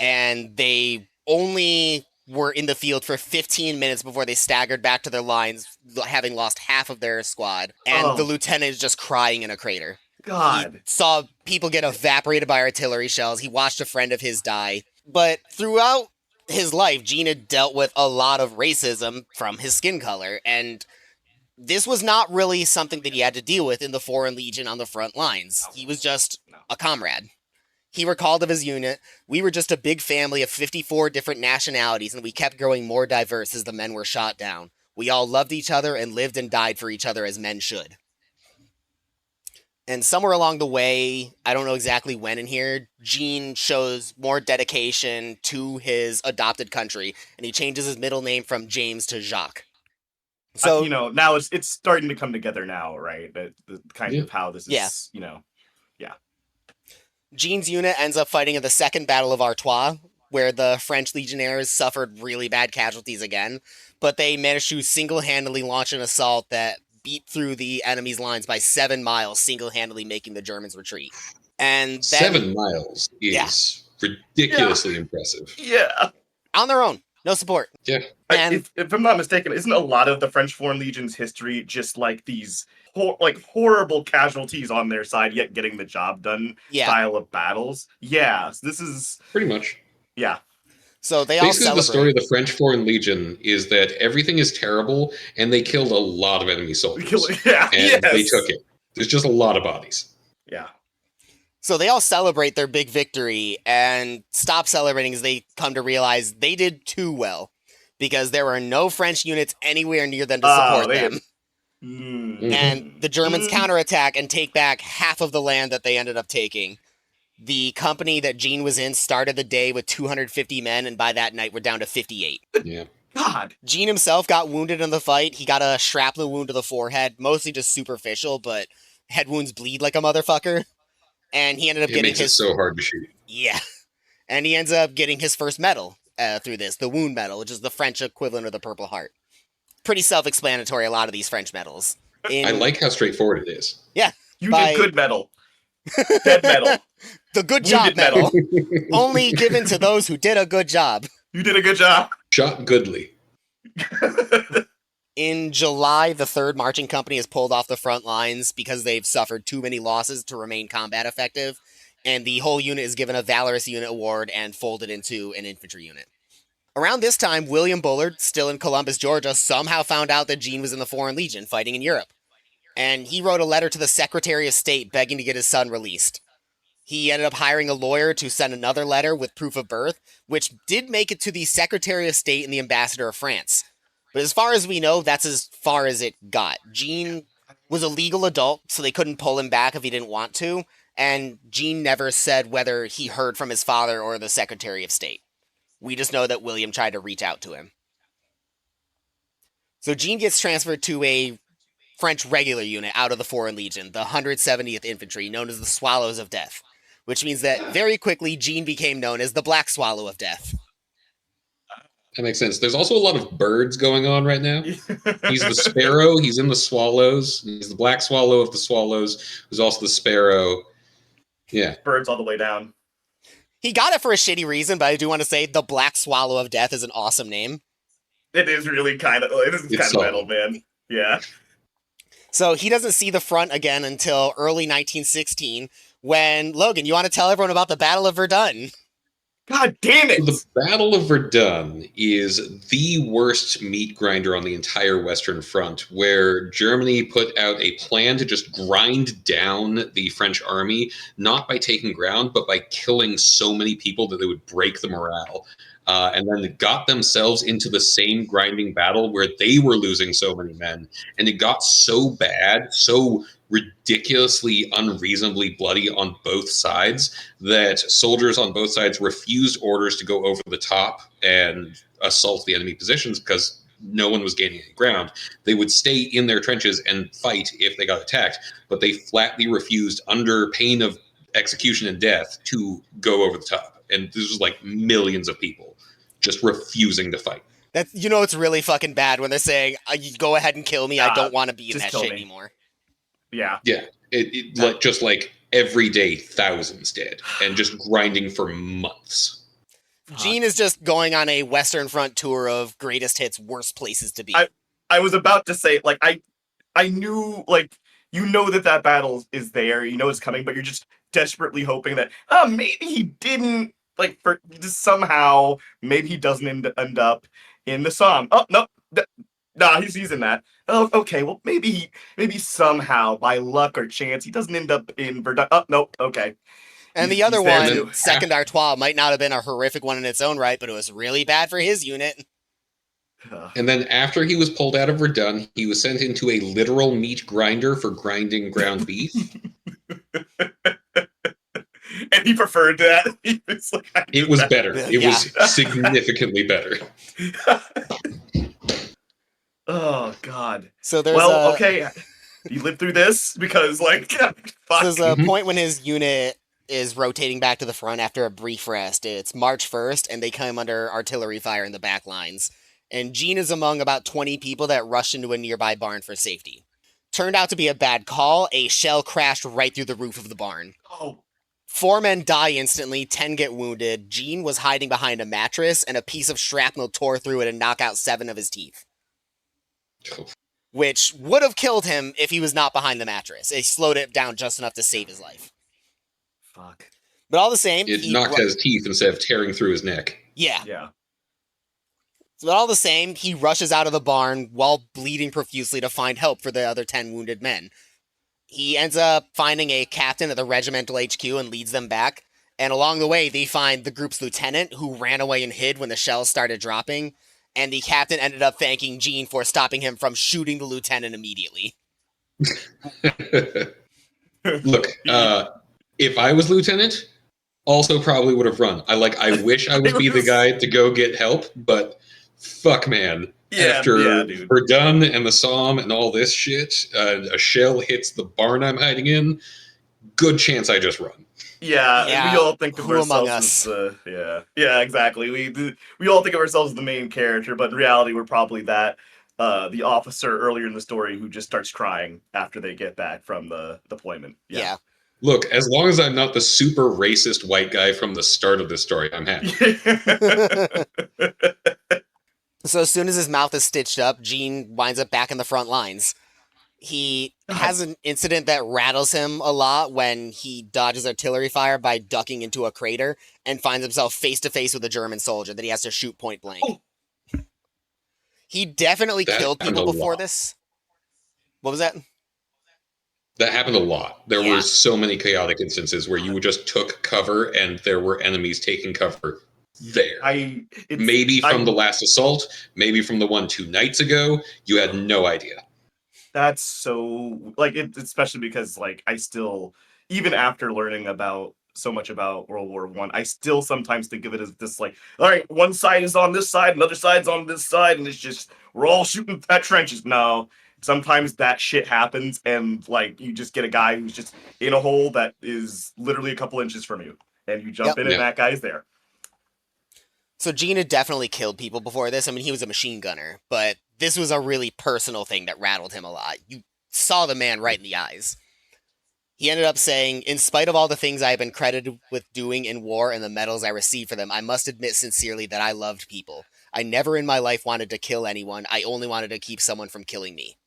and they only were in the field for 15 minutes before they staggered back to their lines, having lost half of their squad, and the lieutenant is just crying in a crater. God. He saw people get evaporated by artillery shells. He watched a friend of his die. But throughout his life, Gene had dealt with a lot of racism from his skin color, and this was not really something that he had to deal with in the Foreign Legion on the front lines. He was just a comrade. He recalled of his unit, "We were just a big family of 54 different nationalities, and we kept growing more diverse as the men were shot down. We all loved each other and lived and died for each other as men should." And somewhere along the way, I don't know exactly when in here, Gene shows more dedication to his adopted country, and he changes his middle name from James to Jacques. So, now it's starting to come together now, right? The kind of how this is, Gene's unit ends up fighting in the Second Battle of Artois, where the French legionnaires suffered really bad casualties again, but they managed to single-handedly launch an assault that beat through the enemy's lines by 7 miles, single-handedly making the Germans retreat. And then, 7 miles is ridiculously impressive. Yeah. On their own. No support. Yeah. And if I'm not mistaken, isn't a lot of the French Foreign Legion's history just like these horrible casualties on their side, yet getting the job done style of battles? Yeah, so this is... Pretty much. Yeah. So they all Basically, the story of the French Foreign Legion is that everything is terrible, and they killed a lot of enemy soldiers. And they took it. There's just a lot of bodies. Yeah. So they all celebrate their big victory and stop celebrating as they come to realize they did too well, because there were no French units anywhere near them to support them. And the Germans counterattack and take back half of the land that they ended up taking. The company that Gene was in started the day with 250 men, and by that night we're down to 58. Yeah. God. Gene himself got wounded in the fight. He got a shrapnel wound to the forehead, mostly just superficial, but head wounds bleed like a motherfucker. And he ended up getting it so hard to shoot. Yeah. And he ends up getting his first medal through this, the Wound Medal, which is the French equivalent of the Purple Heart. Pretty self-explanatory, a lot of these French medals. I like how straightforward it is. Yeah. You did good medal. Dead medal. The good job medal. Only given to those who did a good job. You did a good job. Shot goodly. In July, the 3rd Marching Company is pulled off the front lines because they've suffered too many losses to remain combat effective, and the whole unit is given a Valorous Unit Award and folded into an infantry unit. Around this time, William Bullard, still in Columbus, Georgia, somehow found out that Gene was in the Foreign Legion fighting in Europe, and he wrote a letter to the Secretary of State begging to get his son released. He ended up hiring a lawyer to send another letter with proof of birth, which did make it to the Secretary of State and the Ambassador of France. But as far as we know, that's as far as it got. Gene was a legal adult, so they couldn't pull him back if he didn't want to, and Gene never said whether he heard from his father or the Secretary of State. We just know that William tried to reach out to him. So Gene gets transferred to a French regular unit out of the Foreign Legion, the 170th Infantry, known as the Swallows of Death, which means that very quickly Gene became known as the Black Swallow of Death. That makes sense. There's also a lot of birds going on right now. He's the sparrow. He's in the swallows. He's the black swallow of the swallows, who's also the sparrow. Yeah. Birds all the way down. He got it for a shitty reason, but I do want to say the Black Swallow of Death is an awesome name. It is really kind of metal, man. Yeah. So he doesn't see the front again until early 1916, when, Logan, you want to tell everyone about the Battle of Verdun? God damn it! The Battle of Verdun is the worst meat grinder on the entire Western Front, where Germany put out a plan to just grind down the French army, not by taking ground, but by killing so many people that they would break the morale. And then got themselves into the same grinding battle where they were losing so many men. And it got so bad, so ridiculously, unreasonably bloody on both sides that soldiers on both sides refused orders to go over the top and assault the enemy positions because no one was gaining any ground, they would stay in their trenches and fight if they got attacked, but they flatly refused under pain of execution and death to go over the top. And this was like millions of people just refusing to fight. That's, it's really fucking bad when they're saying, you go ahead and kill me. I don't want to be in just that kill shit me. anymore. Yeah. Yeah. Like just like every day, thousands dead and just grinding for months. Gene is just going on a Western Front tour of greatest hits, worst places to be. I was about to say, like, I knew, like, that battle is there, it's coming, but you're just desperately hoping that, maybe he didn't, like, for just somehow, maybe he doesn't end up in the Somme. Oh, no, nah, he's in that. Oh, okay, well, maybe somehow, by luck or chance, he doesn't end up in Verdun. Oh, no, okay. And the other one, Second Artois, might not have been a horrific one in its own right, but it was really bad for his unit. And then after he was pulled out of Verdun, he was sent into a literal meat grinder for grinding ground beef. And he preferred that. He was like, it was better. It was significantly better. Oh, God. So there's okay. You lived through this? Because, like, fuck. There's a point when his unit is rotating back to the front after a brief rest. It's March 1st, and they come under artillery fire in the back lines. And Gene is among about 20 people that rushed into a nearby barn for safety. Turned out to be a bad call. A shell crashed right through the roof of the barn. Oh. 4 men die instantly, 10 get wounded. Gene was hiding behind a mattress, and a piece of shrapnel tore through it and knocked out 7 of his teeth. Which would have killed him if he was not behind the mattress. It slowed it down just enough to save his life. Fuck. But all the same... It knocked out his teeth instead of tearing through his neck. Yeah. Yeah. But all the same, he rushes out of the barn while bleeding profusely to find help for the other 10 wounded men. He ends up finding a captain at the regimental HQ and leads them back. And along the way, they find the group's lieutenant, who ran away and hid when the shells started dropping. And the captain ended up thanking Gene for stopping him from shooting the lieutenant immediately. Look, if I was lieutenant, also probably would have run. I wish I would be the guy to go get help, but fuck, man. After Verdun and the Somme and all this shit, a shell hits the barn I'm hiding in, good chance I just run. Yeah, we all think of ourselves as yeah, exactly. We all think of ourselves as the main character, but in reality, we're probably the officer earlier in the story who just starts crying after they get back from the deployment. Yeah. Look, as long as I'm not the super racist white guy from the start of the story, I'm happy. So as soon as his mouth is stitched up, Gene winds up back in the front lines. He has an incident that rattles him a lot when he dodges artillery fire by ducking into a crater and finds himself face to face with a German soldier that he has to shoot point blank. Oh. He definitely killed people before this. What was that? That happened a lot. There were so many chaotic instances where you just took cover and there were enemies taking cover there. Maybe from the last assault, maybe from the one 2 nights ago. You had no idea. That's so, especially because, I still, even after learning about so much about World War I, I still sometimes think of it as this, all right, one side is on this side, another side's on this side, and it's just, we're all shooting at trenches. No, sometimes that shit happens, and, you just get a guy who's just in a hole that is literally a couple inches from you, and you jump in, and that guy's there. So Gene had definitely killed people before this. I mean, he was a machine gunner, but this was a really personal thing that rattled him a lot. You saw the man right in the eyes. He ended up saying, "In spite of all the things I have been credited with doing in war and the medals I received for them, I must admit sincerely that I loved people. I never in my life wanted to kill anyone. I only wanted to keep someone from killing me."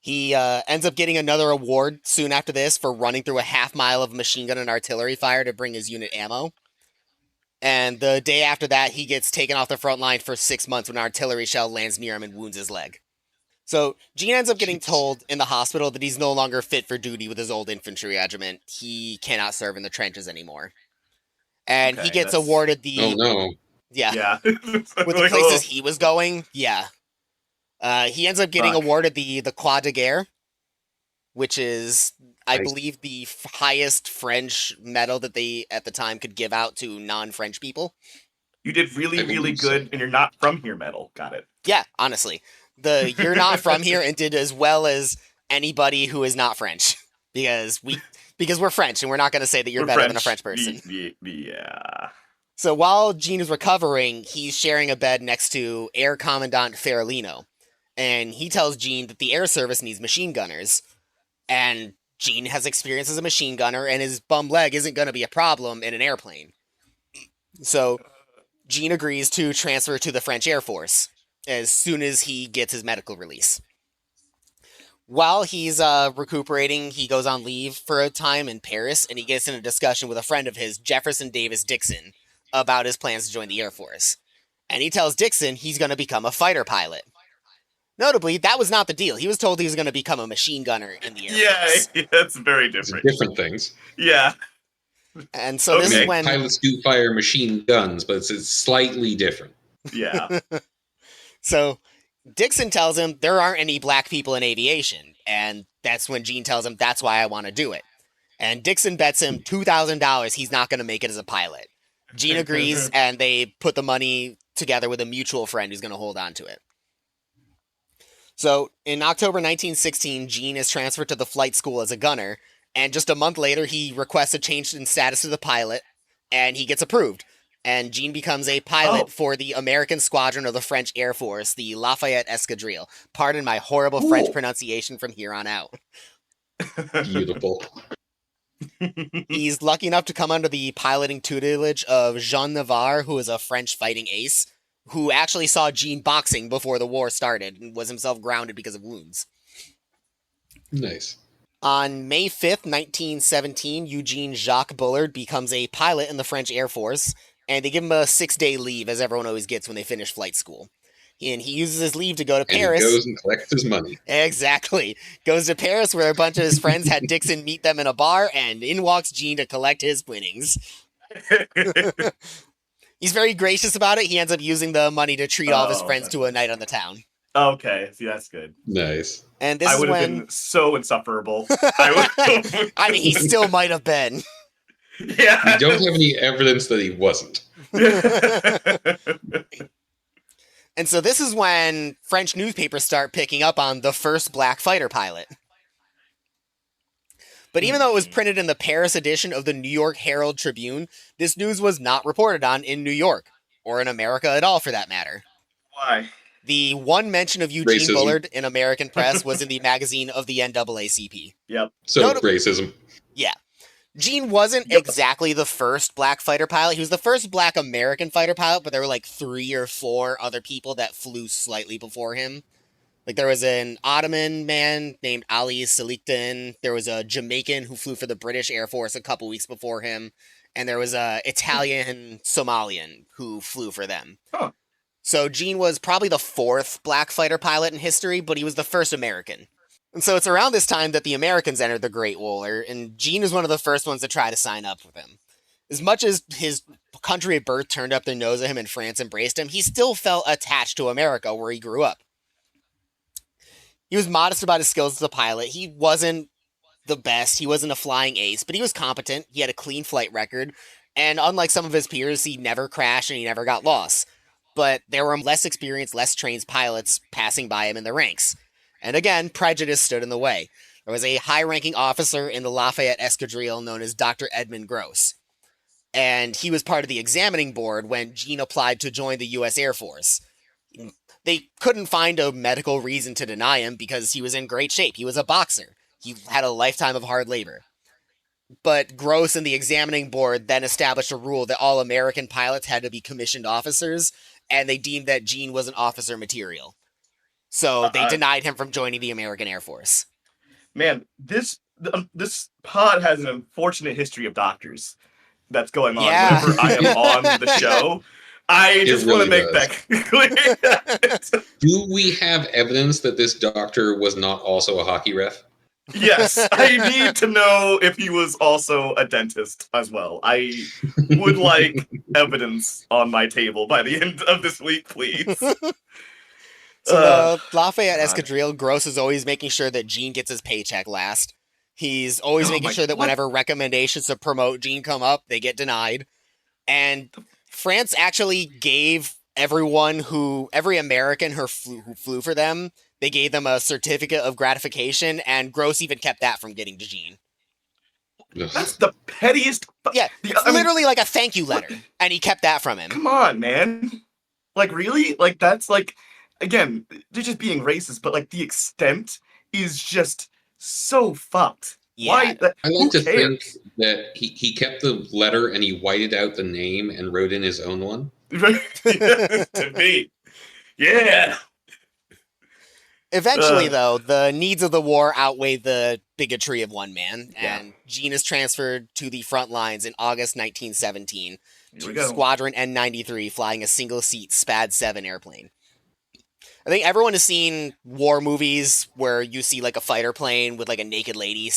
He ends up getting another award soon after this for running through a half-mile of machine gun and artillery fire to bring his unit ammo. And the day after that, he gets taken off the front line for 6 months when an artillery shell lands near him and wounds his leg. So Gene ends up getting told in the hospital that he's no longer fit for duty with his old infantry regiment. He cannot serve in the trenches anymore. And he gets awarded the... Oh, no. Yeah. With the places he was going, yeah. He ends up getting awarded the Croix de Guerre, which is, I believe, the highest French medal that they, at the time, could give out to non-French people. You did really, really good, and you're not from here medal. Got it. Yeah, honestly. The you're not from here and did as well as anybody who is not French. Because we're French and we're not going to say that you're better than a French person. Yeah. So while Gene is recovering, he's sharing a bed next to Air Commandant Feralino. And he tells Gene that the air service needs machine gunners. And Gene has experience as a machine gunner, and his bum leg isn't going to be a problem in an airplane. So Gene agrees to transfer to the French Air Force as soon as he gets his medical release. While he's recuperating, he goes on leave for a time in Paris, and he gets in a discussion with a friend of his, Jefferson Davis Dixon, about his plans to join the Air Force. And he tells Dixon he's going to become a fighter pilot. Notably, that was not the deal. He was told he was going to become a machine gunner in the Air Force. Yeah, that's very different. It's different things. Yeah. And so this is when... Pilots do fire machine guns, but it's slightly different. Yeah. So Dixon tells him there aren't any black people in aviation, and that's when Gene tells him that's why I want to do it. And Dixon bets him $2,000 he's not going to make it as a pilot. Gene agrees, and they put the money together with a mutual friend who's going to hold on to it. So in October 1916, Gene is transferred to the flight school as a gunner, and just a month later, he requests a change in status to the pilot, and he gets approved. And Gene becomes a pilot for the American squadron of the French Air Force, the Lafayette Escadrille. Pardon my horrible French pronunciation from here on out. Beautiful. He's lucky enough to come under the piloting tutelage of Jean Navarre, who is a French fighting ace, who actually saw Gene boxing before the war started and was himself grounded because of wounds. Nice. On May 5th, 1917, Eugene Jacques Bullard becomes a pilot in the French Air Force, and they give him a 6-day leave, as everyone always gets when they finish flight school. And he uses his leave to go to Paris. And he goes and collects his money. Exactly. Goes to Paris, where a bunch of his friends had Dixon meet them in a bar, and in walks Gene to collect his winnings. He's very gracious about it. He ends up using the money to treat all of his friends to a night on the town. Okay, see, that's good. Nice. And this I is would have when... been so insufferable. I mean, he still might have been. Yeah. We don't have any evidence that he wasn't. And so this is when French newspapers start picking up on the first black fighter pilot. But even though it was printed in the Paris edition of the New York Herald Tribune, this news was not reported on in New York, or in America at all for that matter. Why? The one mention of Eugene Racism. Bullard in American press was in the magazine of the NAACP. Yep. So racism. Yeah. Gene wasn't exactly the first black fighter pilot. He was the first black American fighter pilot, but there were like 3 or 4 other people that flew slightly before him. Like there was an Ottoman man named Ali Salikdin. There was a Jamaican who flew for the British Air Force a couple weeks before him. And there was a Italian Somalian who flew for them. Huh. So Gene was probably the 4th black fighter pilot in history, but he was the first American. And so it's around this time that the Americans entered the Great War, and Gene is one of the first ones to try to sign up with him. As much as his country of birth turned up their nose at him and France embraced him, he still felt attached to America, where he grew up. He was modest about his skills as a pilot. He wasn't the best. He wasn't a flying ace, but he was competent. He had a clean flight record, and unlike some of his peers, he never crashed and he never got lost. But there were less experienced, less trained pilots passing by him in the ranks. And again, prejudice stood in the way. There was a high-ranking officer in the Lafayette Escadrille known as Dr. Edmund Gross. And he was part of the examining board when Gene applied to join the U.S. Air Force. They couldn't find a medical reason to deny him because he was in great shape. He was a boxer. He had a lifetime of hard labor. But Gross and the examining board then established a rule that all American pilots had to be commissioned officers, and they deemed that Gene was an officer material. So they denied him from joining the American Air Force. Man, this pod has an unfortunate history of doctors that's going on whenever I am on the show. I just want to make that clear. Do we have evidence that this doctor was not also a hockey ref? Yes, I need to know if he was also a dentist as well. I would like evidence on my table by the end of this week, please. So the Lafayette Escadrille, Gross is always making sure that Gene gets his paycheck last. He's always making sure that whenever recommendations to promote Gene come up, they get denied. And France actually gave every American who flew for them, they gave them a certificate of gratification, and Gross even kept that from getting to Gene. That's the pettiest. Yeah, it's literally like a thank you letter, and he kept that from him. Come on, man. Like, really? Like, that's like, again, they're just being racist, but like the extent is just so fucked. Yeah. Why? I like to think that he kept the letter and he whited out the name and wrote in his own one. To me. Yeah. Eventually, though, the needs of the war outweigh the bigotry of one man, and Gene is transferred to the front lines in August 1917 to Squadron N93, flying a single-seat SPAD-7 airplane. I think everyone has seen war movies where you see like a fighter plane with like a naked lady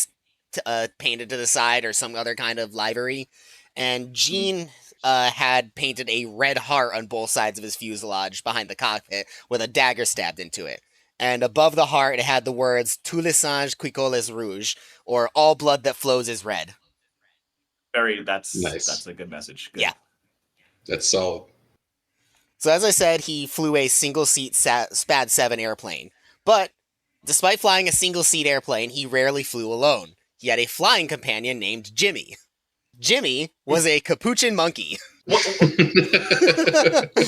painted to the side or some other kind of livery, and Gene had painted a red heart on both sides of his fuselage behind the cockpit with a dagger stabbed into it. And above the heart, it had the words "Tous les sangs qui coulent rouge," or "All blood that flows is red." That's nice. That's a good message. Good. Yeah. That's solid. So as I said, he flew a single-seat SPAD-7 airplane. But despite flying a single-seat airplane, he rarely flew alone. He had a flying companion named Jimmy. Jimmy was a capuchin monkey. I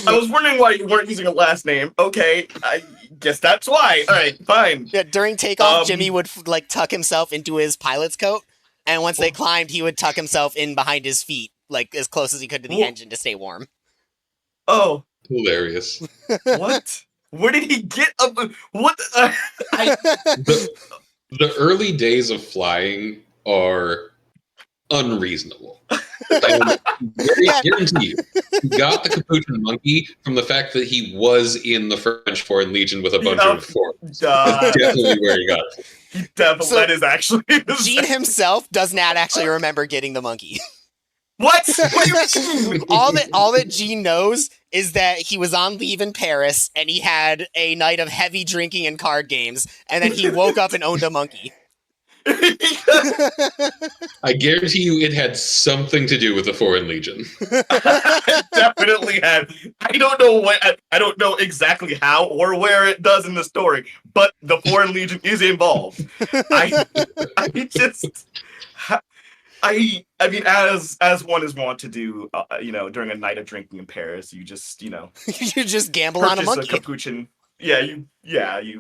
was wondering why you weren't using a last name. Okay, I guess that's why. All right, fine. Yeah, during takeoff, Jimmy would like tuck himself into his pilot's coat, and once they climbed, he would tuck himself in behind his feet, like as close as he could to the engine to stay warm. Oh, hilarious! What? Where did he get? What? The early days of flying are unreasonable. I guarantee you, he got the capuchin monkey from the fact that he was in the French Foreign Legion with a bunch of foreigners. That's definitely where he got it. He definitely, that is actually... Gene himself does not actually remember getting the monkey. What? What do you mean? All that Gene knows is that he was on leave in Paris and he had a night of heavy drinking and card games, and then he woke up and owned a monkey. I guarantee you it had something to do with the Foreign Legion. It definitely had. I don't know exactly how or where it does in the story, but the Foreign Legion is involved. I mean, as one is wont to do, during a night of drinking in Paris, you just, you just gamble on a monkey. A capuchin. You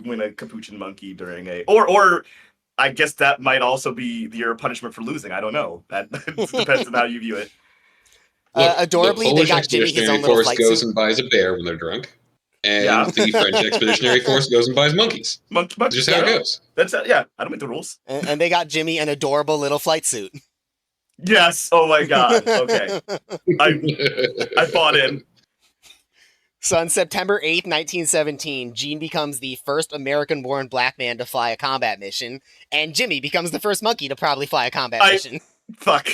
win a capuchin monkey during or I guess that might also be your punishment for losing. I don't know. That depends on how you view it. Adorably, they got Jimmy his own little flight goes suit. and buys a bear when they're drunk, and the French Expeditionary Force goes and buys monkeys. That's just how it goes. That's I don't make the rules. And they got Jimmy an adorable little flight suit. Yes. Oh my God. Okay. I bought in. So on September 8th, 1917, Gene becomes the first American-born black man to fly a combat mission, and Jimmy becomes the first monkey to probably fly a combat mission. Fuck.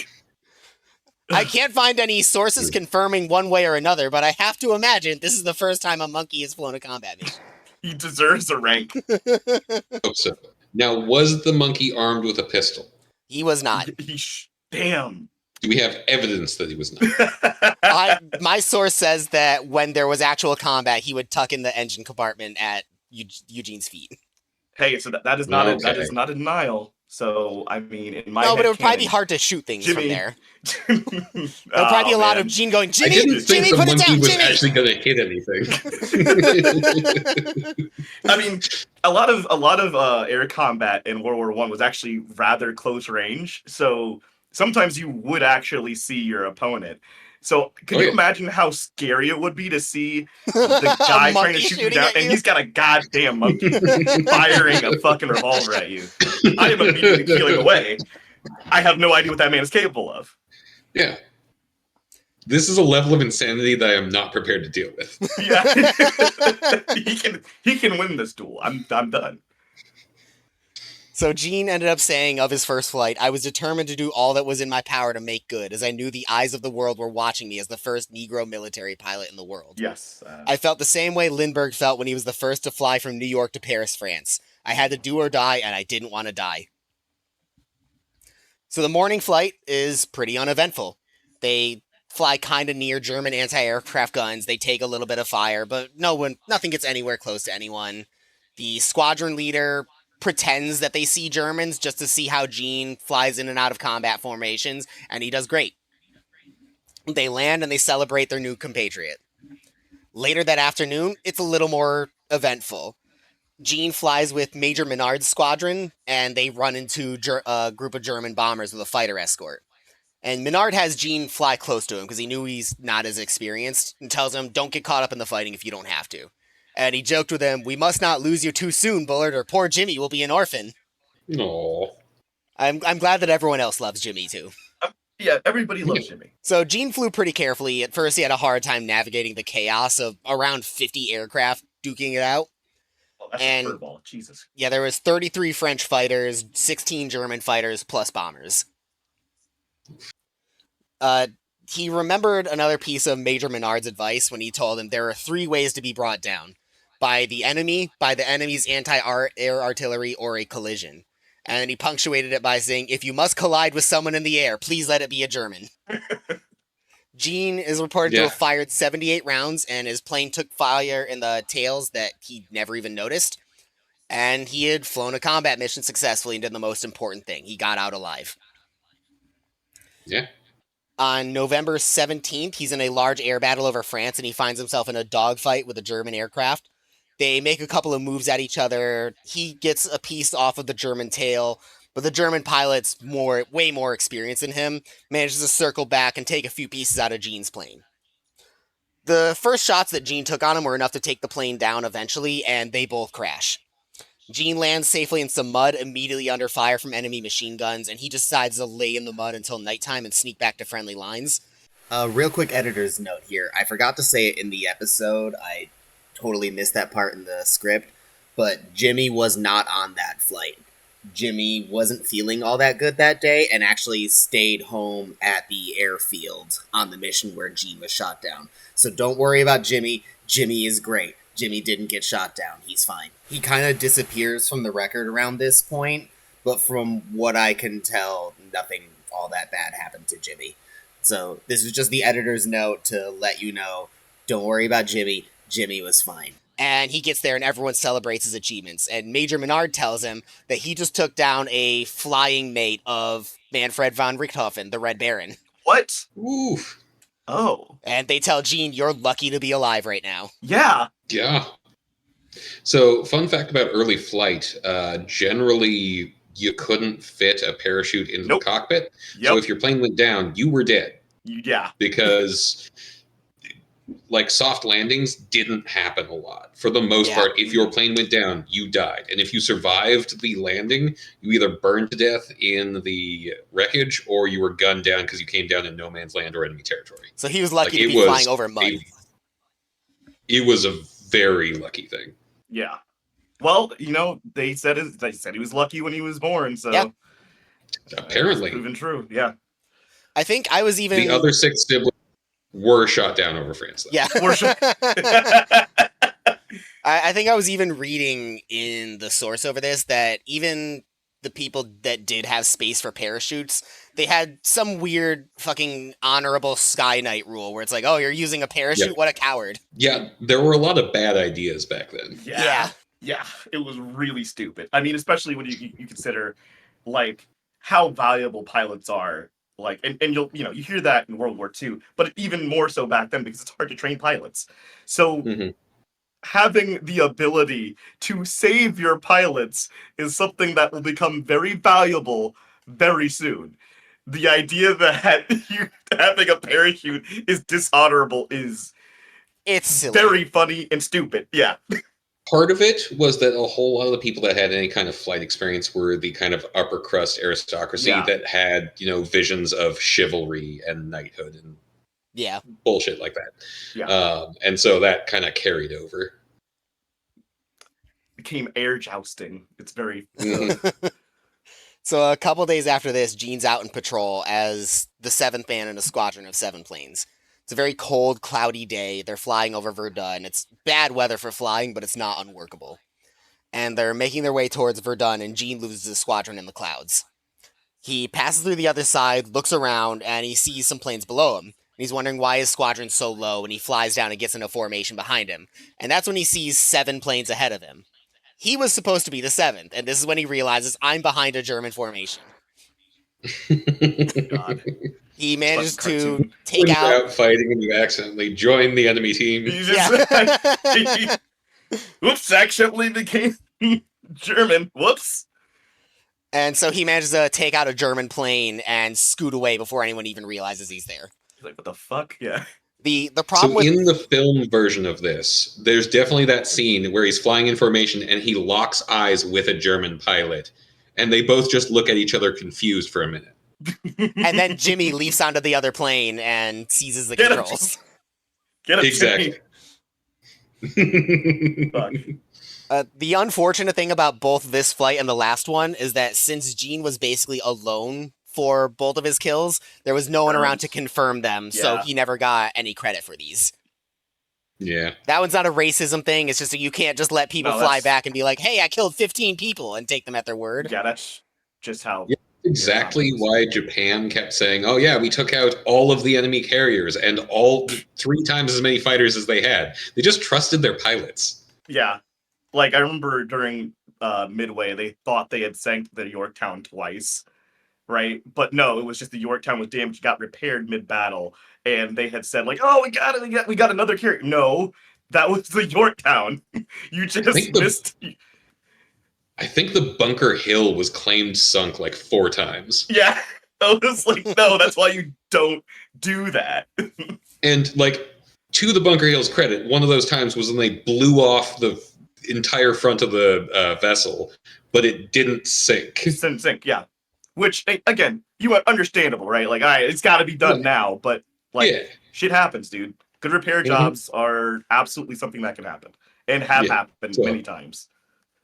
I can't find any sources confirming one way or another, but I have to imagine this is the first time a monkey has flown a combat mission. He deserves a rank. Hope so. Now, was the monkey armed with a pistol? He was not. Damn. Do we have evidence that he was not? My source says that when there was actual combat, he would tuck in the engine compartment at Eugene's feet. Hey, so that is not that is not a denial. So I mean, in my but it would probably be hard to shoot things from there. There would probably be a lot of Gene going, Jimmy, Jimmy, put it down, was Jimmy. Actually going to hit anything. I mean, a lot of air combat in World War I was actually rather close range. So sometimes you would actually see your opponent. So could you imagine how scary it would be to see the guy trying to shoot you down and he's got a goddamn monkey firing a fucking revolver at you? I am immediately peeling away. I have no idea what that man is capable of. Yeah. This is a level of insanity that I am not prepared to deal with. Yeah. he can win this duel. I'm done. So Gene ended up saying of his first flight, I was determined to do all that was in my power to make good, as I knew the eyes of the world were watching me as the first Negro military pilot in the world. Yes. I felt the same way Lindbergh felt when he was the first to fly from New York to Paris, France. I had to do or die, and I didn't want to die. So the morning flight is pretty uneventful. They fly kind of near German anti-aircraft guns. They take a little bit of fire, but nothing gets anywhere close to anyone. The squadron leader pretends that they see Germans just to see how Gene flies in and out of combat formations, and he does great. They land and they celebrate their new compatriot. Later that afternoon, it's a little more eventful. Gene flies with Major Menard's squadron, and they run into a group of German bombers with a fighter escort. And Menard has Gene fly close to him because he knew he's not as experienced, and tells him, don't get caught up in the fighting if you don't have to. And he joked with him, we must not lose you too soon, Bullard, or poor Jimmy will be an orphan. No. I'm glad that everyone else loves Jimmy, too. Yeah, everybody loves Jimmy. So Gene flew pretty carefully. At first, he had a hard time navigating the chaos of around 50 aircraft duking it out. Oh, that's And a curveball. Jesus. yeah, there was 33 French fighters, 16 German fighters, plus bombers. He remembered another piece of Major Menard's advice when he told him there are 3 ways to be brought down. By the enemy, by the enemy's anti-air artillery, or a collision. And he punctuated it by saying, if you must collide with someone in the air, please let it be a German. Gene is reported to have fired 78 rounds, and his plane took fire in the tails that he never even noticed. And he had flown a combat mission successfully and did the most important thing. He got out alive. Yeah. On November 17th, he's in a large air battle over France, and he finds himself in a dogfight with a German aircraft. They make a couple of moves at each other. He gets a piece off of the German tail, but the German pilot's way more experienced than him, manages to circle back and take a few pieces out of Gene's plane. The first shots that Gene took on him were enough to take the plane down eventually, and they both crash. Gene lands safely in some mud, immediately under fire from enemy machine guns, and he decides to lay in the mud until nighttime and sneak back to friendly lines. Real quick editor's note here. I forgot to say it in the episode. I totally missed that part in the script, but Jimmy was not on that flight. Jimmy wasn't feeling all that good that day and actually stayed home at the airfield on the mission where Gene was shot down. So don't worry about Jimmy. Jimmy is great. Jimmy didn't get shot down. He's fine. He kind of disappears from the record around this point, but from what I can tell, nothing all that bad happened to Jimmy. So this is just the editor's note to let you know, don't worry about Jimmy. Jimmy was fine. And he gets there and everyone celebrates his achievements. And Major Menard tells him that he just took down a flying mate of Manfred von Richthofen, the Red Baron. What? Oof. Oh. And they tell Gene, you're lucky to be alive right now. Yeah. Yeah. So, fun fact about early flight, generally you couldn't fit a parachute into the cockpit. Yep. So if your plane went down, you were dead. Yeah. Because like soft landings didn't happen a lot. For the most part, if your plane went down, you died. And if you survived the landing, you either burned to death in the wreckage or you were gunned down because you came down in no man's land or enemy territory. So he was lucky to be flying over mud. It was a very lucky thing. Yeah. Well, you know, they said he was lucky when he was born, so apparently proven true. Yeah. I think I was even the other 6 siblings were shot down over France, though. Yeah. I think I was even reading in the source over this that even the people that did have space for parachutes, they had some weird fucking honorable Sky Knight rule where it's like, oh, you're using a parachute? Yep. What a coward. Yeah, there were a lot of bad ideas back then. Yeah, it was really stupid. I mean, especially when you consider, like, how valuable pilots are. Like, and you hear that in World War II, but even more so back then because it's hard to train pilots. So having the ability to save your pilots is something that will become very valuable very soon. The idea that you having a parachute is dishonorable it's silly. Very funny and stupid. Yeah. Part of it was that a whole lot of the people that had any kind of flight experience were the kind of upper crust aristocracy that had, visions of chivalry and knighthood and bullshit like that. Yeah. And so that kind of carried over. Became air jousting. It's very... So a couple days after this, Gene's out in patrol as the 7th man in a squadron of 7 planes. It's a very cold, cloudy day. They're flying over Verdun. It's bad weather for flying, but it's not unworkable. And they're making their way towards Verdun, and Gene loses his squadron in the clouds. He passes through the other side, looks around, and he sees some planes below him. He's wondering why his squadron's so low, and he flies down and gets into formation behind him. And that's when he sees 7 planes ahead of him. He was supposed to be the 7th, and this is when he realizes, I'm behind a German formation. God. He manages to cartoon. take When you're out... out fighting and you accidentally join the enemy team. He just, whoops, accidentally became German. Whoops. And so he manages to take out a German plane and scoot away before anyone even realizes he's there. He's like, what the fuck? Yeah. The problem So with... in the film version of this, there's definitely that scene where he's flying in formation and he locks eyes with a German pilot. And they both just look at each other confused for a minute. And then Jimmy leaps onto the other plane and seizes the Get him. controls. Get him, Exactly. Fuck. The unfortunate thing about both this flight and the last one is that since Gene was basically alone for both of his kills, there was no one around to confirm them, so Yeah. he never got any credit for these. Yeah. That one's not a racism thing, it's just that you can't just let people No, fly that's- back and be like, hey, I killed 15 people, and take them at their word. Yeah, that's just how. Yeah. Exactly why Japan kept saying, oh yeah, we took out all of the enemy carriers and all 3 times as many fighters as they had. They just trusted their pilots. Yeah. Like, I remember during Midway, they thought they had sank the Yorktown twice, right? But no, it was just the Yorktown was damaged, got repaired mid-battle, and they had said, like, oh, we got it, we got another carrier. No, that was the Yorktown. You just missed... I think the Bunker Hill was claimed sunk like 4 times. Yeah, I was like, no, that's why you don't do that. And, like, to the Bunker Hill's credit, one of those times was when they blew off the entire front of the vessel, but it didn't sink. Didn't sink, yeah. Which, again, you are understandable, right? Like, all right, it's got to be done now, but, like, Yeah. shit happens, dude. Good repair jobs are absolutely something that can happen, and have happened many times.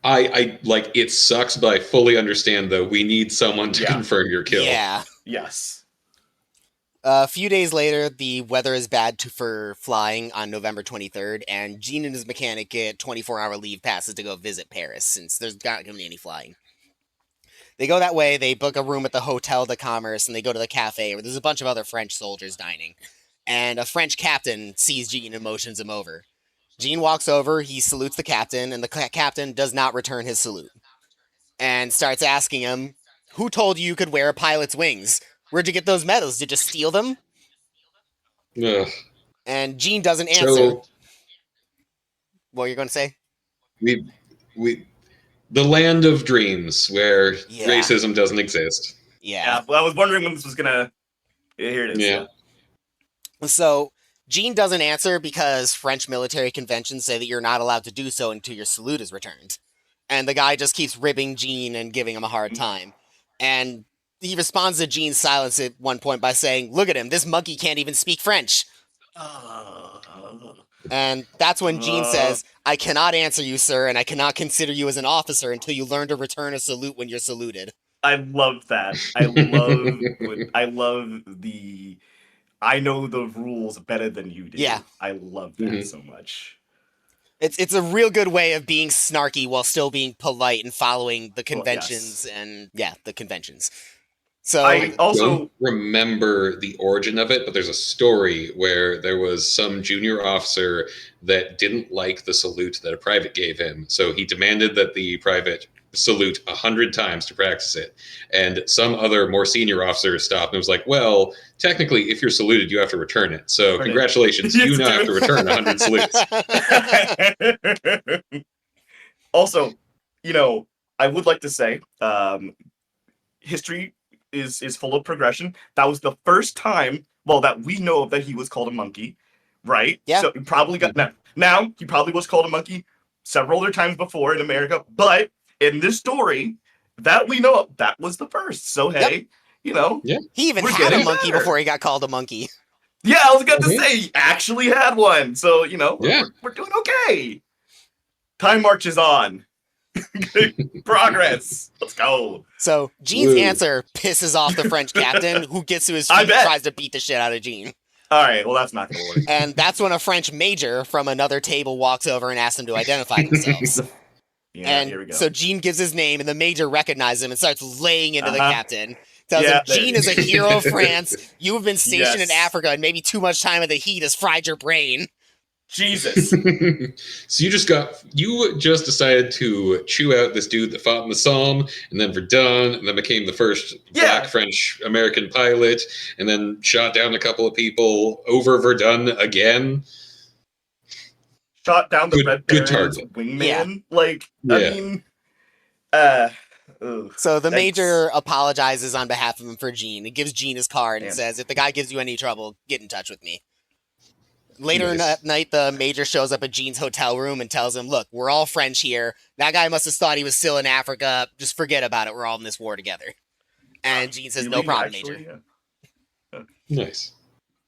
I like, it sucks, but I fully understand, though. We need someone to confirm your kill. Yeah. Yes. A few days later, the weather is bad for flying on November 23rd, and Gene and his mechanic get 24-hour leave passes to go visit Paris, since there's not going to be any flying. They go that way, they book a room at the Hotel de Commerce, and they go to the cafe, where there's a bunch of other French soldiers dining. And a French captain sees Gene and motions him over. Gene walks over, he salutes the captain, and the captain does not return his salute. And starts asking him, who told you could wear a pilot's wings? Where'd you get those medals? Did you steal them? Ugh. And Gene doesn't answer. So, what are you going to say? we the land of dreams where racism doesn't exist. Yeah. Well, I was wondering when this was gonna... Here it is. Yeah. So, Gene doesn't answer because French military conventions say that you're not allowed to do so until your salute is returned. And the guy just keeps ribbing Gene and giving him a hard time. And he responds to Gene's silence at one point by saying, look at him, this monkey can't even speak French. And that's when Gene says, I cannot answer you, sir, and I cannot consider you as an officer until you learn to return a salute when you're saluted. I love that. I love the... I know the rules better than you do. Yeah. I love that so much. It's a real good way of being snarky while still being polite and following the conventions the conventions. So I also don't remember the origin of it, but there's a story where there was some junior officer that didn't like the salute that a private gave him. So he demanded that the private salute 100 times to practice it. And some other more senior officer stopped and was like, well, technically, if you're saluted, you have to return it. So congratulations, you now have to return 100 salutes. Also, I would like to say, history is full of progression. That was the first time, that we know of that he was called a monkey, right? Yeah. So he probably got now he probably was called a monkey several other times before in America, but in this story that we know of, that was the first. So hey, he even had a monkey before he got called a monkey. Yeah, I was going to say he actually had one. So we're doing okay. Time marches on. Progress. Let's go. So Gene's answer pisses off the French captain, who gets to his feet and tries to beat the shit out of Gene. All right, well, that's not going to work. And that's when a French major from another table walks over and asks them to identify themselves. Here we go. So Gene gives his name, and the major recognizes him and starts laying into the captain. Tells him, Yeah, Gene is a hero of France. You have been stationed in Yes. Africa, and maybe too much time in the heat has fried your brain. Jesus. So you just decided to chew out this dude that fought in the Somme, and then Verdun, and then became the first Yeah. black French American pilot, and then shot down a couple of people over Verdun again. Shot down the Red Good Baron's target. wingman. Like, Yeah. I mean, So the thanks. Major apologizes on behalf of him for Gene. He gives Gene his card and Man. says, if the guy gives you any trouble, get in touch with me. Later Nice. that night, the Major shows up at Gene's hotel room and tells him, look, we're all French here. That guy must have thought he was still in Africa. Just forget about it. We're all in this war together. And Gene says, no Really, problem, actually, Major. yeah. Nice.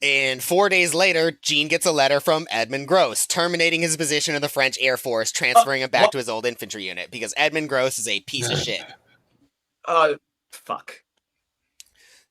And 4 days later, Gene gets a letter from Edmund Gross, terminating his position in the French Air Force, transferring him back what? to his old infantry unit, because Edmund Gross is a piece of shit. Fuck.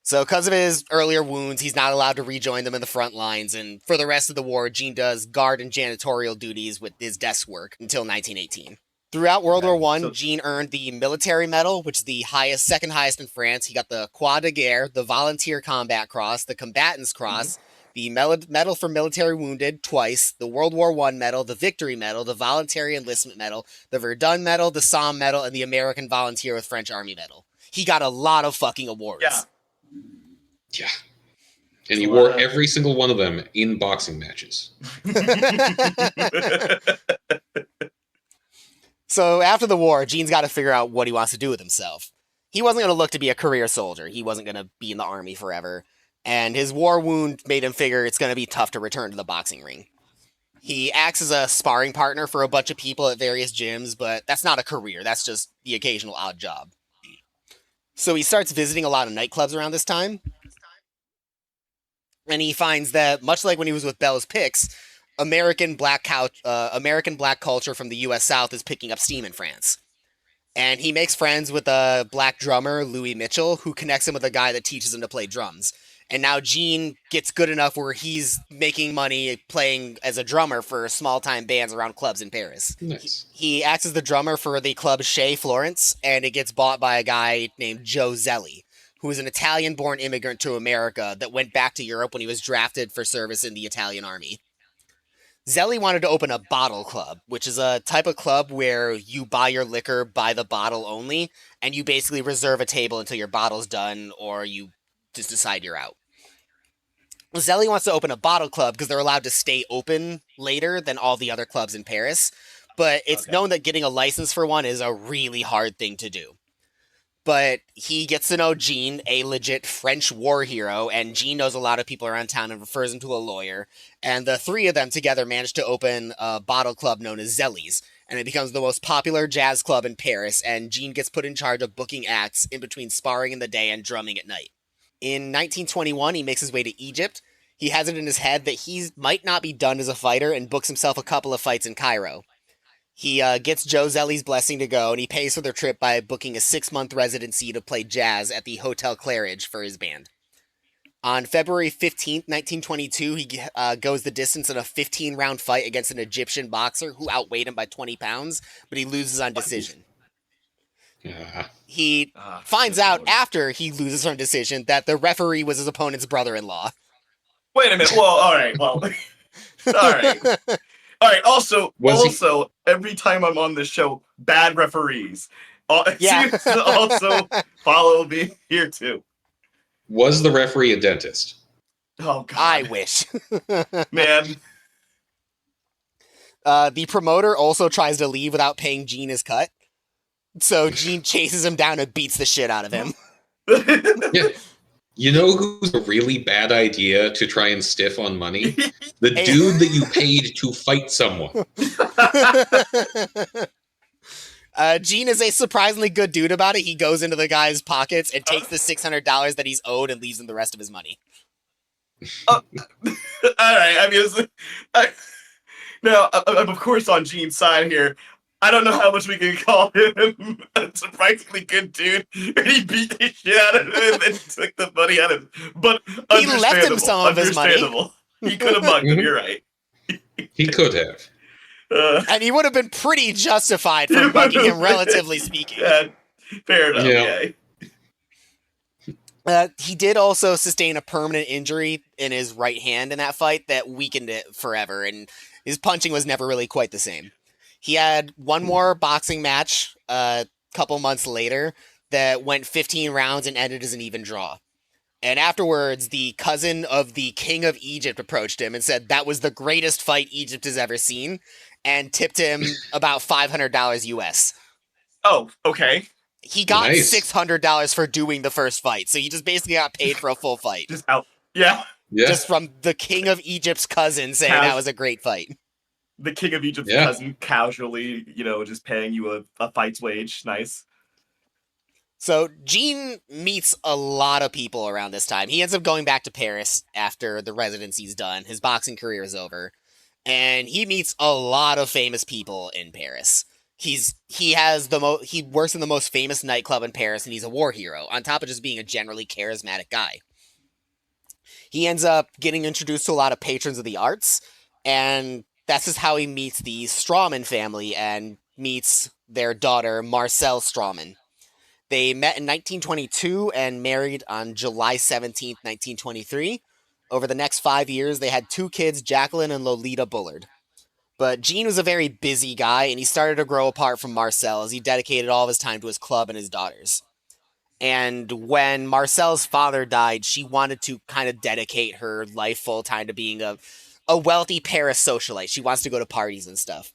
So because of his earlier wounds, he's not allowed to rejoin them in the front lines, and for the rest of the war, Gene does guard and janitorial duties with his desk work until 1918. Throughout World War I, Gene earned the Military Medal, which is the second highest in France. He got the Croix de Guerre, the Volunteer Combat Cross, the Combatant's Cross, the Medal for Military Wounded twice, the World War I Medal, the Victory Medal, the Voluntary Enlistment Medal, the Verdun Medal, the Somme Medal, and the American Volunteer with French Army Medal. He got a lot of fucking awards. Yeah. And he wore every single one of them in boxing matches. So after the war, Gene's got to figure out what he wants to do with himself. He wasn't going to look to be a career soldier. He wasn't going to be in the army forever. And his war wound made him figure it's going to be tough to return to the boxing ring. He acts as a sparring partner for a bunch of people at various gyms, but that's not a career. That's just the occasional odd job. So he starts visiting a lot of nightclubs around this time. And he finds that, much like when he was with Bell's Picks, American black culture from the U.S. South is picking up steam in France. And he makes friends with a black drummer, Louis Mitchell, who connects him with a guy that teaches him to play drums. And now Gene gets good enough where he's making money playing as a drummer for small-time bands around clubs in Paris. Nice. He acts as the drummer for the club Chez Florence, and it gets bought by a guy named Joe Zelli, who is an Italian-born immigrant to America that went back to Europe when he was drafted for service in the Italian army. Zelli wanted to open a bottle club, which is a type of club where you buy your liquor by the bottle only, and you basically reserve a table until your bottle's done, or you just decide you're out. Zelli wants to open a bottle club because they're allowed to stay open later than all the other clubs in Paris, but it's known that getting a license for one is a really hard thing to do. But he gets to know Gene, a legit French war hero, and Gene knows a lot of people around town and refers him to a lawyer. And the three of them together manage to open a bottle club known as Zelli's, and it becomes the most popular jazz club in Paris, and Gene gets put in charge of booking acts in between sparring in the day and drumming at night. In 1921, he makes his way to Egypt. He has it in his head that he might not be done as a fighter and books himself a couple of fights in Cairo. He gets Joe Zelli's blessing to go, and he pays for their trip by booking a 6-month residency to play jazz at the Hotel Claridge for his band. On February 15th, 1922, he goes the distance in a 15-round fight against an Egyptian boxer who outweighed him by 20 pounds, but he loses on decision. He finds out after he loses on decision that the referee was his opponent's brother-in-law. Wait a minute. Well, all right. Well, all right. All right. Also, every time I'm on this show, bad referees. Also, follow me here too. Was the referee a dentist? Oh God! I wish. Man. The promoter also tries to leave without paying Gene his cut. So Gene chases him down and beats the shit out of him. Yeah. You know who's a really bad idea to try and stiff on money? The dude that you paid to fight someone. Gene is a surprisingly good dude about it. He goes into the guy's pockets and takes the $600 that he's owed and leaves him the rest of his money. All right. I mean, now, I'm of course on Gene's side here. I don't know how much we can call him a surprisingly good dude. He beat the shit out of him and took the money out of him. But he left him some of his money. He could have mugged him, you're right. He could have. And he would have been pretty justified for mugging him, relatively speaking. Yeah, fair enough, yeah. He did also sustain a permanent injury in his right hand in that fight that weakened it forever, and his punching was never really quite the same. He had one more boxing match a couple months later that went 15 rounds and ended as an even draw. And afterwards, the cousin of the king of Egypt approached him and said that was the greatest fight Egypt has ever seen, and tipped him about $500 US. Oh, okay. He got Nice. $600 for doing the first fight, so he just basically got paid for a full fight. Just out. Yeah. Yeah. Just from the king of Egypt's cousin saying that was a great fight. The king of Egypt's Yeah. cousin casually, just paying you a fight's wage. Nice. So Gene meets a lot of people around this time. He ends up going back to Paris after the residency's done. His boxing career is over. And he meets a lot of famous people in Paris. He works in the most famous nightclub in Paris, and he's a war hero, on top of just being a generally charismatic guy. He ends up getting introduced to a lot of patrons of the arts, and that's just how he meets the Strawman family and meets their daughter, Marcel Strawman. They met in 1922 and married on July 17th, 1923. Over the next 5 years, they had 2 kids, Jacqueline and Lolita Bullard. But Gene was a very busy guy, and he started to grow apart from Marcel as he dedicated all of his time to his club and his daughters. And when Marcel's father died, she wanted to kind of dedicate her life full time to being a wealthy Paris socialite. She wants to go to parties and stuff.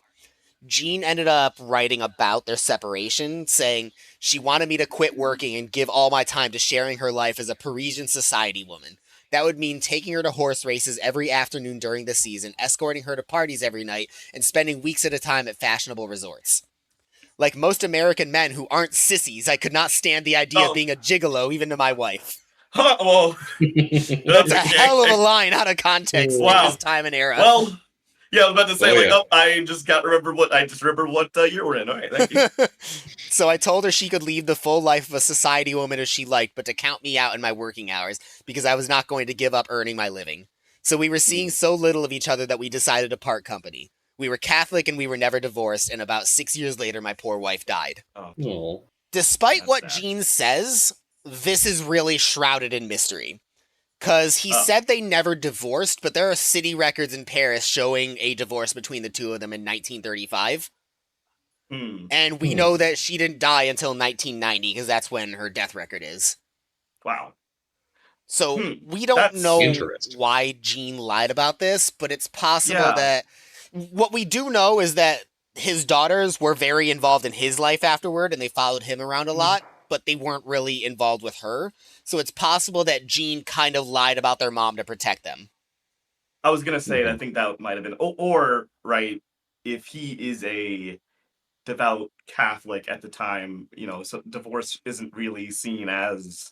Gene ended up writing about their separation, saying, "She wanted me to quit working and give all my time to sharing her life as a Parisian society woman. That would mean taking her to horse races every afternoon during the season, escorting her to parties every night, and spending weeks at a time at fashionable resorts. Like most American men who aren't sissies, I could not stand the idea of being a gigolo, even to my wife." Huh, well, That's a hell of a line out of context Wow. in this time and era. Well, yeah, I was about to say, Oh, yeah. I just remember what year we're in. All right, thank you. So I told her she could lead the full life of a society woman as she liked, but to count me out in my working hours, because I was not going to give up earning my living. So we were seeing so little of each other that we decided to part company. We were Catholic and we were never divorced, and about 6 years later, my poor wife died. Aw. Despite That's what sad. Gene says, this is really shrouded in mystery. Because he said they never divorced, but there are city records in Paris showing a divorce between the two of them in 1935. And we know that she didn't die until 1990, because that's when her death record is. Wow. So we don't That's know interesting. why Gene lied about this, but it's possible Yeah. that... What we do know is that his daughters were very involved in his life afterward, and they followed him around a lot, but they weren't really involved with her. So it's possible that Gene kind of lied about their mom to protect them. I was gonna say, I think that might have been, or right, if he is a devout Catholic at the time, so divorce isn't really seen as,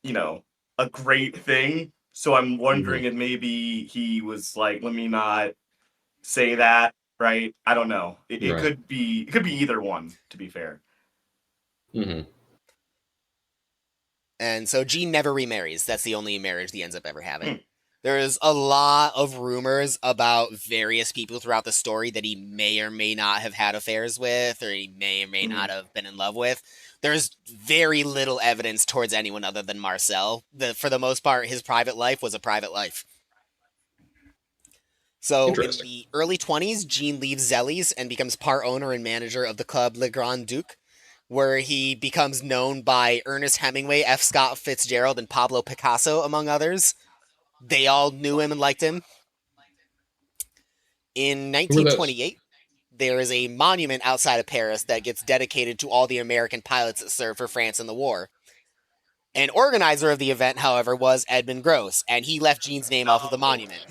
a great thing. So I'm wondering if maybe he was like, let me not say that, right? I don't know. It Right. could be either one, to be fair. Mhm. And so Gene never remarries. That's the only marriage he ends up ever having. There's a lot of rumors about various people throughout the story that he may or may not have had affairs with, or he may or may not have been in love with. There's very little evidence towards anyone other than Marcel. For the most part, his private life was a private life. So in Interesting. the early 20s, Gene leaves Zelly's and becomes part owner and manager of the club Le Grand Duc, where he becomes known by Ernest Hemingway, F. Scott Fitzgerald, and Pablo Picasso, among others. They all knew him and liked him. In 1928, there is a monument outside of Paris that gets dedicated to all the American pilots that served for France in the war. An organizer of the event, however, was Edmund Gross, and he left Gene's name off of the monument.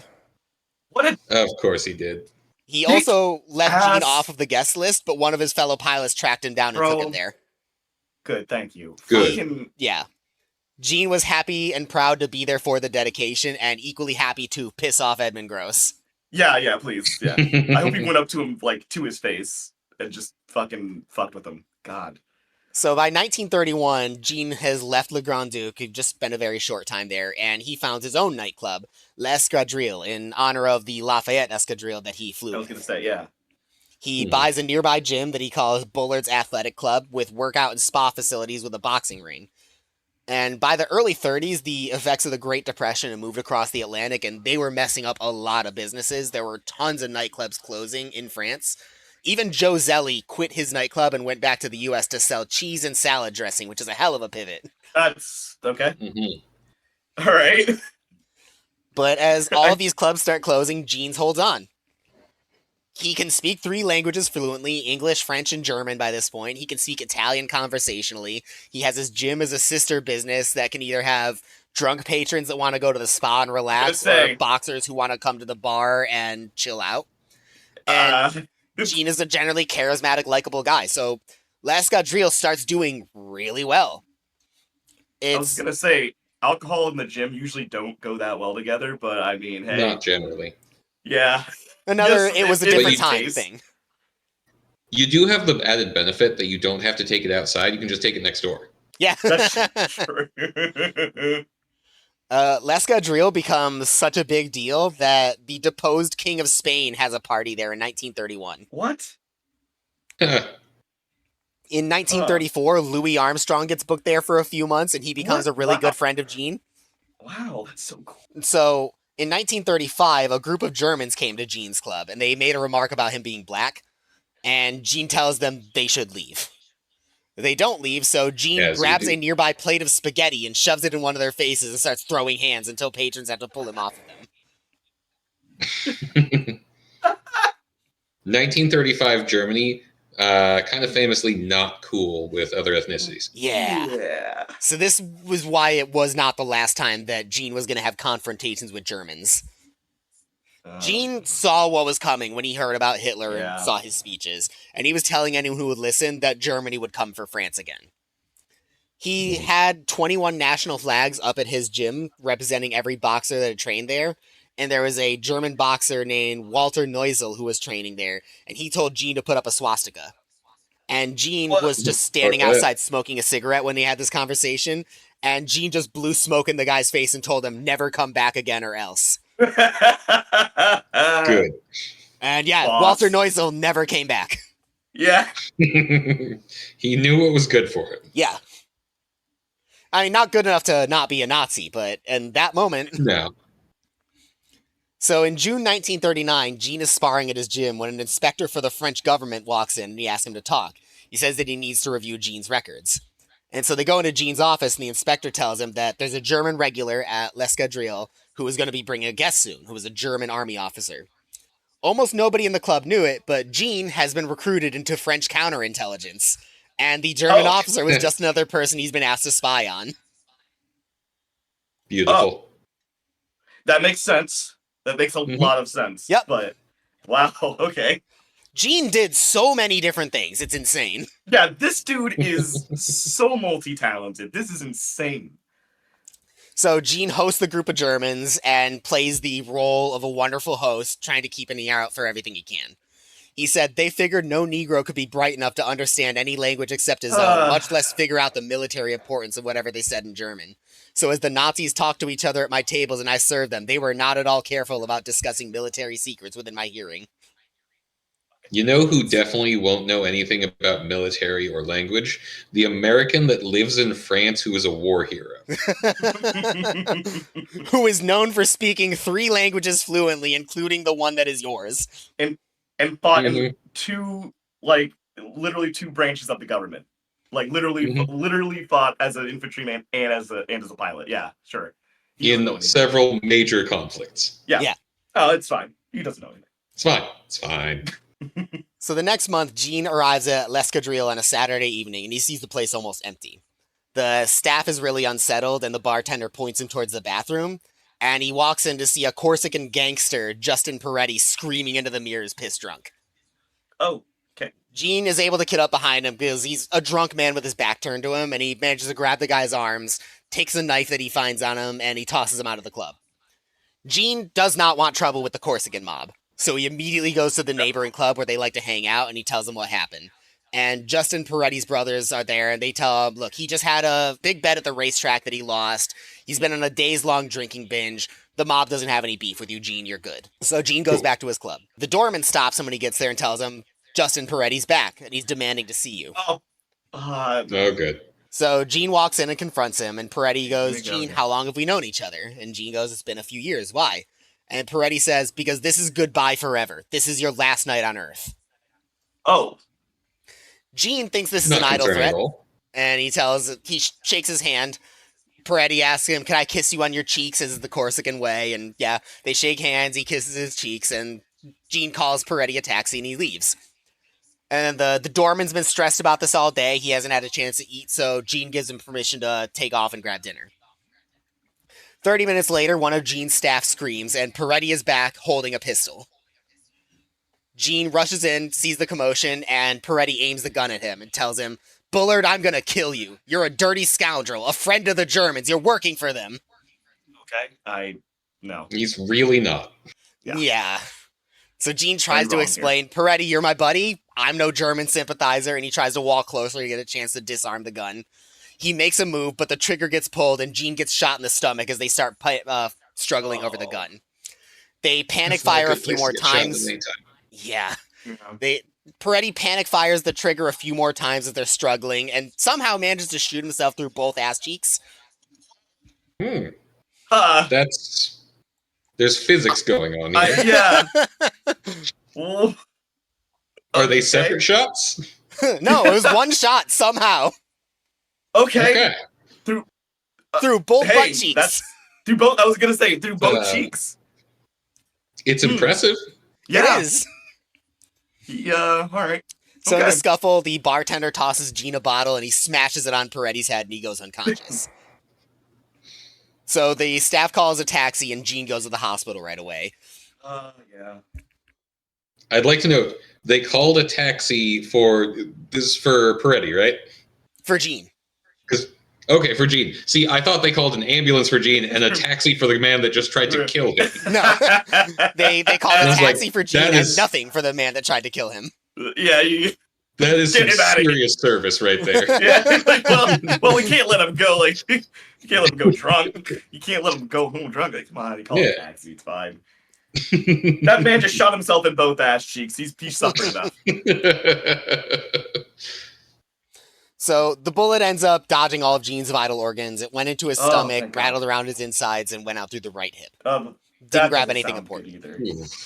What a Of course he did. He Dick also left Gene ass. off of the guest list, but one of his fellow pilots tracked him down and took Bro. him there. good, thank you. Good. Fucking Yeah. Gene was happy and proud to be there for the dedication, and equally happy to piss off Edmund Gross. yeah, please, yeah. I hope he went up to him, like, to his face and just fucking fucked with him. God. So by 1931, Gene has left Le Grand Duc. He'd just spent a very short time there, and he founds his own nightclub, L'Escadrille, in honor of the Lafayette Escadrille that he flew I was with. gonna say, yeah. He buys a nearby gym that he calls Bullard's Athletic Club, with workout and spa facilities with a boxing ring. And by the early 30s, the effects of the Great Depression had moved across the Atlantic, and they were messing up a lot of businesses. There were tons of nightclubs closing in France. Even Joe Zelli quit his nightclub and went back to the U.S. to sell cheese and salad dressing, which is a hell of a pivot. That's okay. Mm-hmm. All right. But as all of these clubs start closing, Jeans holds on. He can speak 3 languages fluently, English, French, and German by this point. He can speak Italian conversationally. He has his gym as a sister business that can either have drunk patrons that want to go to the spa and relax, or boxers who want to come to the bar and chill out. And Gene is a generally charismatic, likable guy. So L'escadrille starts doing really well. I was going to say, alcohol and the gym usually don't go that well together, but I mean, hey. Not generally. Yeah. It was a different time thing. You do have the added benefit that you don't have to take it outside. You can just take it next door. Yeah. That's true. L'escadrille becomes such a big deal that the deposed King of Spain has a party there in 1931. What? In 1934, Louis Armstrong gets booked there for a few months, and he becomes a really good friend of Gene. Wow, that's so cool. So, in 1935, a group of Germans came to Gene's club, and they made a remark about him being black, and Gene tells them they should leave. They don't leave, so Gene grabs a nearby plate of spaghetti and shoves it in one of their faces and starts throwing hands until patrons have to pull him off of them. 1935 Germany, kind of famously not cool with other ethnicities. Yeah. So this was why it was not the last time that Gene was going to have confrontations with Germans. Gene saw what was coming when he heard about Hitler and saw his speeches, and he was telling anyone who would listen that Germany would come for France again. He had 21 national flags up at his gym representing every boxer that had trained there, and there was a German boxer named Walter Neusel who was training there, and he told Gene to put up a swastika. And Gene was just standing outside smoking a cigarette when they had this conversation, and Gene just blew smoke in the guy's face and told him, never come back again or else. Good. And Walter Neusel never came back. Yeah. He knew what was good for him. Yeah. I mean, not good enough to not be a Nazi, but in that moment... No. So in June 1939, Gene is sparring at his gym when an inspector for the French government walks in and he asks him to talk. He says that he needs to review Gene's records. And so they go into Gene's office and the inspector tells him that there's a German regular at L'Escadrille who is going to be bringing a guest soon, who is a German army officer. Almost nobody in the club knew it, but Gene has been recruited into French counterintelligence. And the German officer was just another person he's been asked to spy on. Beautiful. That makes sense. That makes a lot of sense. Yep. But, wow, okay. Gene did so many different things. It's insane. Yeah, this dude is so multi-talented. This is insane. So Gene hosts the group of Germans and plays the role of a wonderful host, trying to keep an ear out for everything he can. He said they figured no Negro could be bright enough to understand any language except his own, much less figure out the military importance of whatever they said in German. So as the Nazis talked to each other at my tables and I served them, they were not at all careful about discussing military secrets within my hearing. You know who definitely won't know anything about military or language? The American that lives in France who is a war hero. Who is known for speaking 3 languages fluently, including the one that is yours. And fought in literally two branches of the government. Like literally fought as an infantryman and as a pilot. Yeah, sure. In several major conflicts. Yeah. Oh, it's fine. He doesn't know anything. It's fine. It's fine. So the next month, Gene arrives at L'Escadrille on a Saturday evening, and he sees the place almost empty. The staff is really unsettled, and the bartender points him towards the bathroom, and he walks in to see a Corsican gangster, Justin Peretti, screaming into the mirrors, piss drunk. Oh, okay. Gene is able to get up behind him because he's a drunk man with his back turned to him, and he manages to grab the guy's arms, takes a knife that he finds on him, and he tosses him out of the club. Gene does not want trouble with the Corsican mob, so he immediately goes to the neighboring club where they like to hang out, and he tells them what happened. And Justin Peretti's brothers are there, and they tell him, look, he just had a big bet at the racetrack that he lost. He's been on a days-long drinking binge. The mob doesn't have any beef with you, Gene. You're good. So Gene goes back to his club. The doorman stops him when he gets there and tells him, Justin Peretti's back, and he's demanding to see you. Oh, good. So Gene walks in and confronts him, and Peretti goes, we go, Gene, yeah. how long have we known each other? And Gene goes, it's been a few years. Why? And Peretti says, because this is goodbye forever. This is your last night on Earth. Oh. Gene thinks this is Not an idle concerning threat, at all. and he shakes his hand. Peretti asks him, can I kiss you on your cheeks? As is the Corsican way. And yeah, they shake hands, he kisses his cheeks, and Gene calls Peretti a taxi, and he leaves. And the doorman's been stressed about this all day. He hasn't had a chance to eat, so Gene gives him permission to take off and grab dinner. 30 minutes later, one of Gene's staff screams, and Peretti is back holding a pistol. Gene rushes in, sees the commotion, and Peretti aims the gun at him and tells him, Bullard, I'm gonna kill you. You're a dirty scoundrel, a friend of the Germans. You're working for them. Okay. No. He's really not. Yeah. So Gene tries I'm to wrong explain, Peretti, you're my buddy. I'm no German sympathizer, and he tries to walk closer to get a chance to disarm the gun. He makes a move, but the trigger gets pulled, and Gene gets shot in the stomach as they start struggling over the gun. They panic fire a few more times. Yeah. Peretti panic fires the trigger a few more times as they're struggling, and somehow manages to shoot himself through both ass cheeks. There's physics going on here. Yeah. Are they separate shots? No, it was one shot somehow. Okay. Through both butt cheeks. Through both. I was gonna say through both cheeks. It's impressive. Yeah. It is. Yeah. All right. So in the scuffle, the bartender tosses Gene a bottle and he smashes it on Peretti's head and he goes unconscious. So the staff calls a taxi and Gene goes to the hospital right away. Yeah. I'd like to note, they called a taxi for Peretti, right? For Gene. Okay, for Gene. See, I thought they called an ambulance for Gene and a taxi for the man that just tried to kill him. No. They called a taxi for Gene and nothing for the man that tried to kill him. Yeah, that is some serious service right there. Yeah, well, we can't let him go. Like, you can't let him go drunk. You can't let him go home drunk. Like, come on, he called a taxi. It's fine. That man just shot himself in both ass cheeks. He's suffered enough. So the bullet ends up dodging all of Gene's vital organs. It went into his stomach, rattled around his insides, and went out through the right hip. Didn't grab anything important either.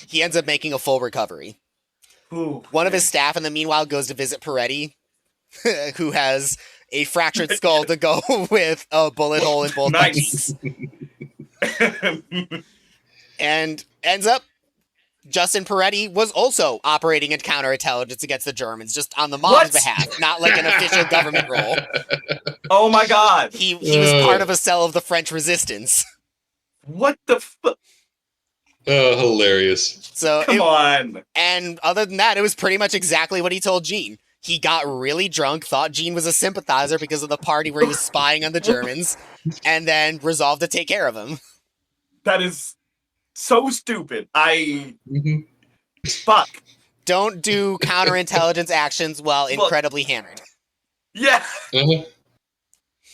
He ends up making a full recovery. One of his staff in the meanwhile goes to visit Peretti, who has a fractured skull to go with a bullet hole in both cheeks. And ends up, Justin Peretti was also operating in counterintelligence against the Germans, just on the mob's behalf, not like an official government role. Oh my god. He was part of a cell of the French resistance. What the fuck? Oh, hilarious. So Come on. And other than that, it was pretty much exactly what he told Gene. He got really drunk, thought Gene was a sympathizer because of the party where he was spying on the Germans, and then resolved to take care of him. That is so stupid. Fuck. Don't do counterintelligence actions while incredibly hammered. Yeah.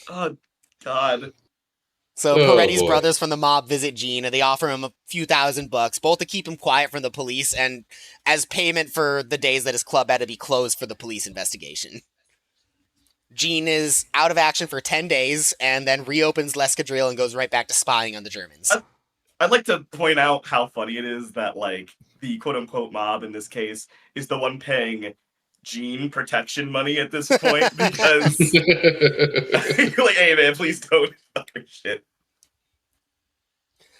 Oh, God. So Peretti's brothers from the mob visit Gene, and they offer him a few $1,000, both to keep him quiet from the police and as payment for the days that his club had to be closed for the police investigation. Gene is out of action for 10 days, and then reopens L'Escadrille and goes right back to spying on the Germans. I'd like to point out how funny it is that, like, the quote-unquote mob in this case is the one paying Gene protection money at this point, because you're like, hey man, please don't fucking shit.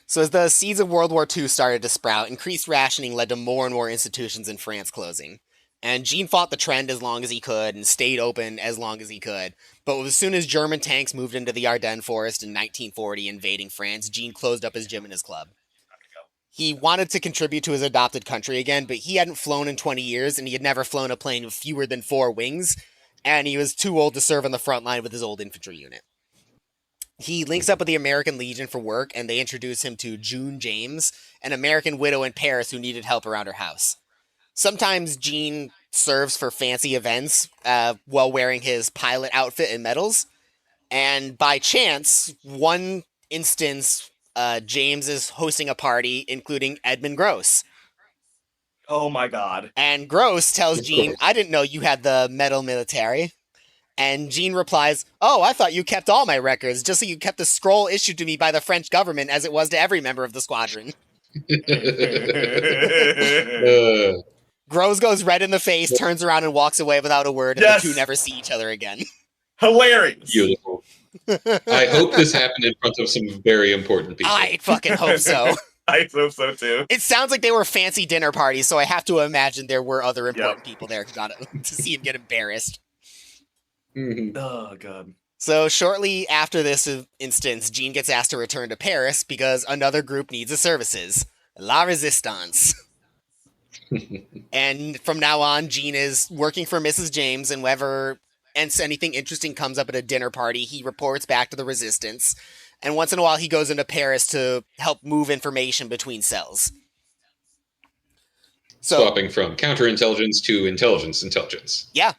So as the seeds of World War II started to sprout, increased rationing led to more and more institutions in France closing. And Gene fought the trend as long as he could and stayed open as long as he could. But as soon as German tanks moved into the Ardennes forest in 1940, invading France, Gene closed up his gym and his club. He wanted to contribute to his adopted country again, but he hadn't flown in 20 years, and he had never flown a plane with fewer than 4 wings, and he was too old to serve on the front line with his old infantry unit. He links up with the American Legion for work, and they introduce him to June James, an American widow in Paris who needed help around her house. Sometimes Gene serves for fancy events while wearing his pilot outfit and medals, and by chance, one instance, James is hosting a party, including Edmund Gross. Oh my god. And Gross tells Gene, I didn't know you had the medal military. And Jean replies, "Oh, I thought you kept all my records, just so you kept the scroll issued to me by the French government as it was to every member of the squadron." Groves goes red in the face, turns around and walks away without a word, and the two never see each other again. Hilarious. Beautiful. I hope this happened in front of some very important people. I fucking hope so. I hope so too. It sounds like they were fancy dinner parties, so I have to imagine there were other important people there who got to see him get embarrassed. Mm-hmm. Oh, God. So shortly after this instance, Jean gets asked to return to Paris because another group needs his services. La Resistance. And from now on, Jean is working for Mrs. James, and whenever anything interesting comes up at a dinner party, he reports back to the Resistance. And once in a while, he goes into Paris to help move information between cells. So, swapping from counterintelligence to intelligence. Yeah.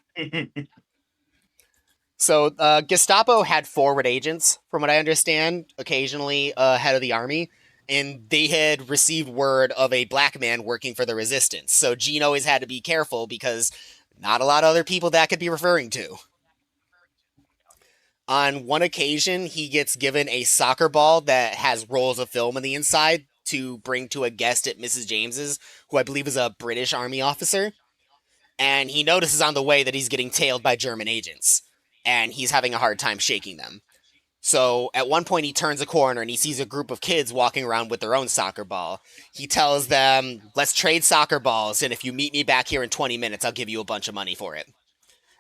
So Gestapo had forward agents, from what I understand, occasionally head of the army, and they had received word of a black man working for the Resistance. So Jean always had to be careful because not a lot of other people that could be referring to. On one occasion, he gets given a soccer ball that has rolls of film on the inside to bring to a guest at Mrs. James's, who I believe is a British Army officer. And he notices on the way that he's getting tailed by German agents, and he's having a hard time shaking them. So at one point, he turns a corner and he sees a group of kids walking around with their own soccer ball. He tells them, "Let's trade soccer balls, and if you meet me back here in 20 minutes, I'll give you a bunch of money for it."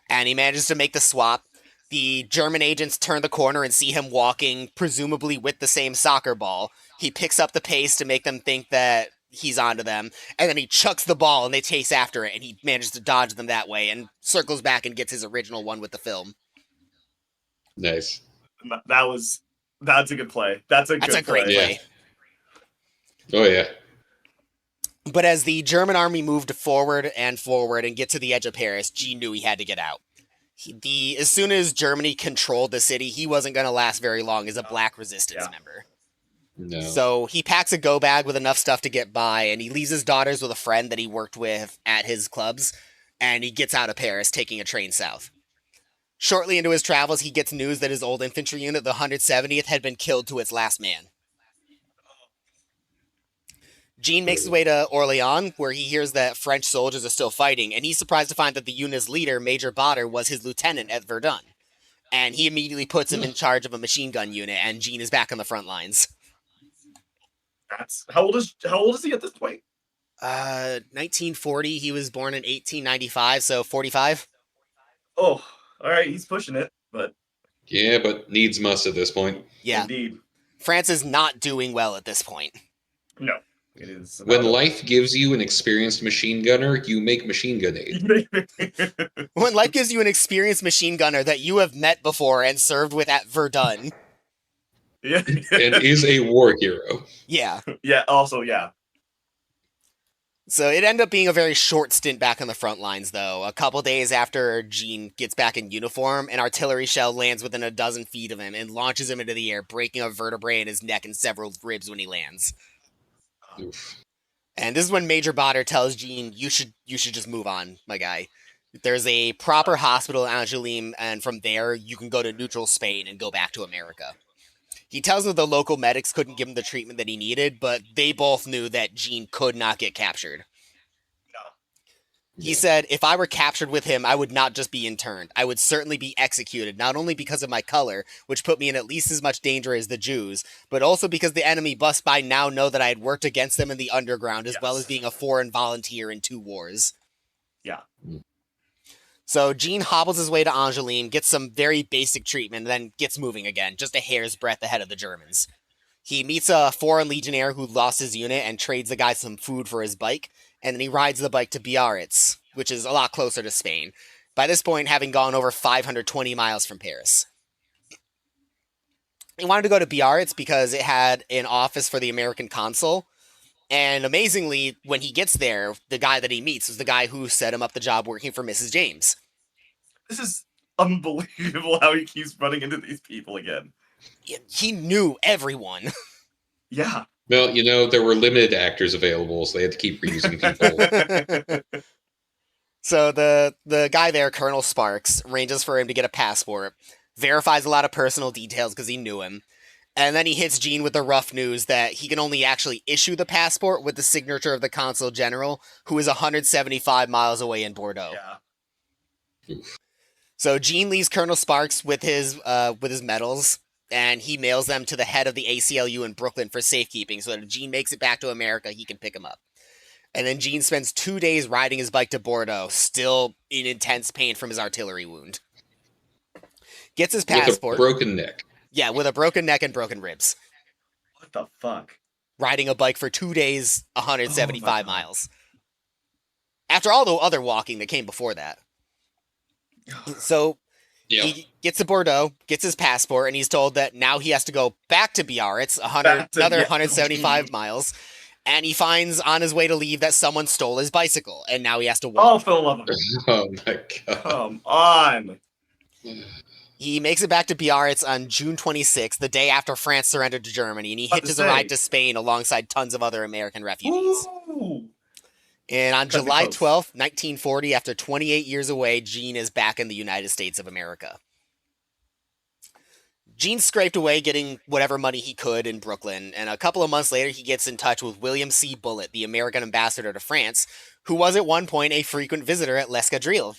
And he manages to make the swap. The German agents turn the corner and see him walking, presumably with the same soccer ball. He picks up the pace to make them think that he's onto them, and then he chucks the ball and they chase after it, and he manages to dodge them that way and circles back and gets his original one with the film. Nice. That's a good play. That's a great play. Yeah. Oh, yeah. But as the German army moved forward and get to the edge of Paris, Jean knew he had to get out. As soon as Germany controlled the city, he wasn't going to last very long as a black resistance member. No. So he packs a go bag with enough stuff to get by, and he leaves his daughters with a friend that he worked with at his clubs, and he gets out of Paris, taking a train south. Shortly into his travels, he gets news that his old infantry unit, the 170th, had been killed to its last man. Jean makes his way to Orléans, where he hears that French soldiers are still fighting, and he's surprised to find that the unit's leader, Major Botter, was his lieutenant at Verdun. And he immediately puts him in charge of a machine gun unit, and Jean is back on the front lines. How old is he at this point? 1940. He was born in 1895, so 45. Oh, all right. He's pushing it, but yeah, but needs must at this point. Yeah, indeed. France is not doing well at this point. No, it is. When life gives you an experienced machine gunner, you make machine gun aid. When life gives you an experienced machine gunner that you have met before and served with at Verdun. Yeah. And is a war hero. Yeah. Yeah, also, yeah. So it ended up being a very short stint back on the front lines, though. A couple days after Jean gets back in uniform, an artillery shell lands within a dozen feet of him and launches him into the air, breaking a vertebrae in his neck and several ribs when he lands. Oof. And this is when Major Botter tells Jean, you should just move on, my guy. There's a proper hospital in Angoulême, and from there, you can go to neutral Spain and go back to America. He tells them the local medics couldn't give him the treatment that he needed, but they both knew that Jean could not get captured. He said, "If I were captured with him, I would not just be interned. I would certainly be executed, not only because of my color, which put me in at least as much danger as the Jews, but also because the enemy must by now know that I had worked against them in the underground, as well as being a foreign volunteer in 2 wars. Yeah. So Jean hobbles his way to Angoulême, gets some very basic treatment, and then gets moving again, just a hair's breadth ahead of the Germans. He meets a foreign legionnaire who lost his unit and trades the guy some food for his bike, and then he rides the bike to Biarritz, which is a lot closer to Spain, by this point having gone over 520 miles from Paris. He wanted to go to Biarritz because it had an office for the American consul, and amazingly, when he gets there, the guy that he meets is the guy who set him up the job working for Mrs. James. This is unbelievable how he keeps running into these people again. He knew everyone. Yeah. Well, there were limited actors available, so they had to keep reusing people. So the guy there, Colonel Sparks, arranges for him to get a passport, verifies a lot of personal details because he knew him, and then he hits Gene with the rough news that he can only actually issue the passport with the signature of the consul general, who is 175 miles away in Bordeaux. Yeah. So Gene leaves Colonel Sparks with his medals, and he mails them to the head of the ACLU in Brooklyn for safekeeping, so that if Gene makes it back to America, he can pick him up. And then Gene spends 2 days riding his bike to Bordeaux, still in intense pain from his artillery wound. Gets his passport. With a broken neck. Yeah, with a broken neck and broken ribs. What the fuck? Riding a bike for 2 days, 175 miles. After all the other walking that came before that. So he gets to Bordeaux, gets his passport, and he's told that now he has to go back to Biarritz, another 175 miles. And he finds on his way to leave that someone stole his bicycle, and now he has to walk. Oh, for the love of it. Oh my god. Come on. He makes it back to Biarritz on June 26th, the day after France surrendered to Germany, and he hitches a ride to Spain alongside tons of other American refugees. Ooh. And on July 12th, 1940, after 28 years away, Gene is back in the United States of America. Gene scraped away getting whatever money he could in Brooklyn, and a couple of months later he gets in touch with William C. Bullitt, the American ambassador to France, who was at one point a frequent visitor at L'Escadrille.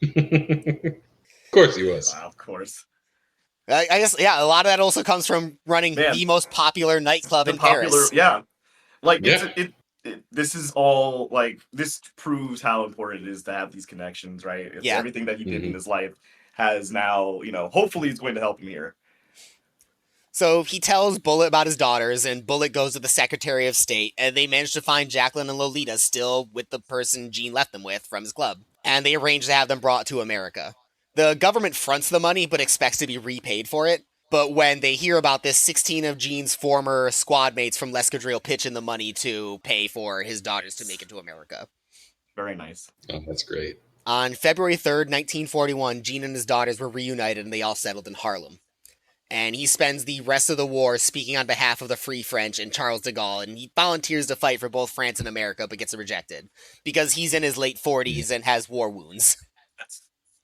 Of course he was. Wow, of course. I guess, yeah, a lot of that also comes from running the most popular nightclub in Paris. Yeah. Like, this is all, like, this proves how important it is to have these connections, right? It's everything that he did in his life has now, hopefully it's going to help him here. So he tells Bullitt about his daughters, and Bullitt goes to the Secretary of State, and they manage to find Jacqueline and Lolita still with the person Gene left them with from his club. And they arrange to have them brought to America. The government fronts the money, but expects to be repaid for it. But when they hear about this, 16 of Gene's former squad mates from L'Escadrille pitch in the money to pay for his daughters to make it to America. Very nice. Oh, that's great. On February 3rd, 1941, Gene and his daughters were reunited and they all settled in Harlem. And he spends the rest of the war speaking on behalf of the Free French and Charles de Gaulle, and he volunteers to fight for both France and America, but gets rejected. Because he's in his late 40s and has war wounds. That's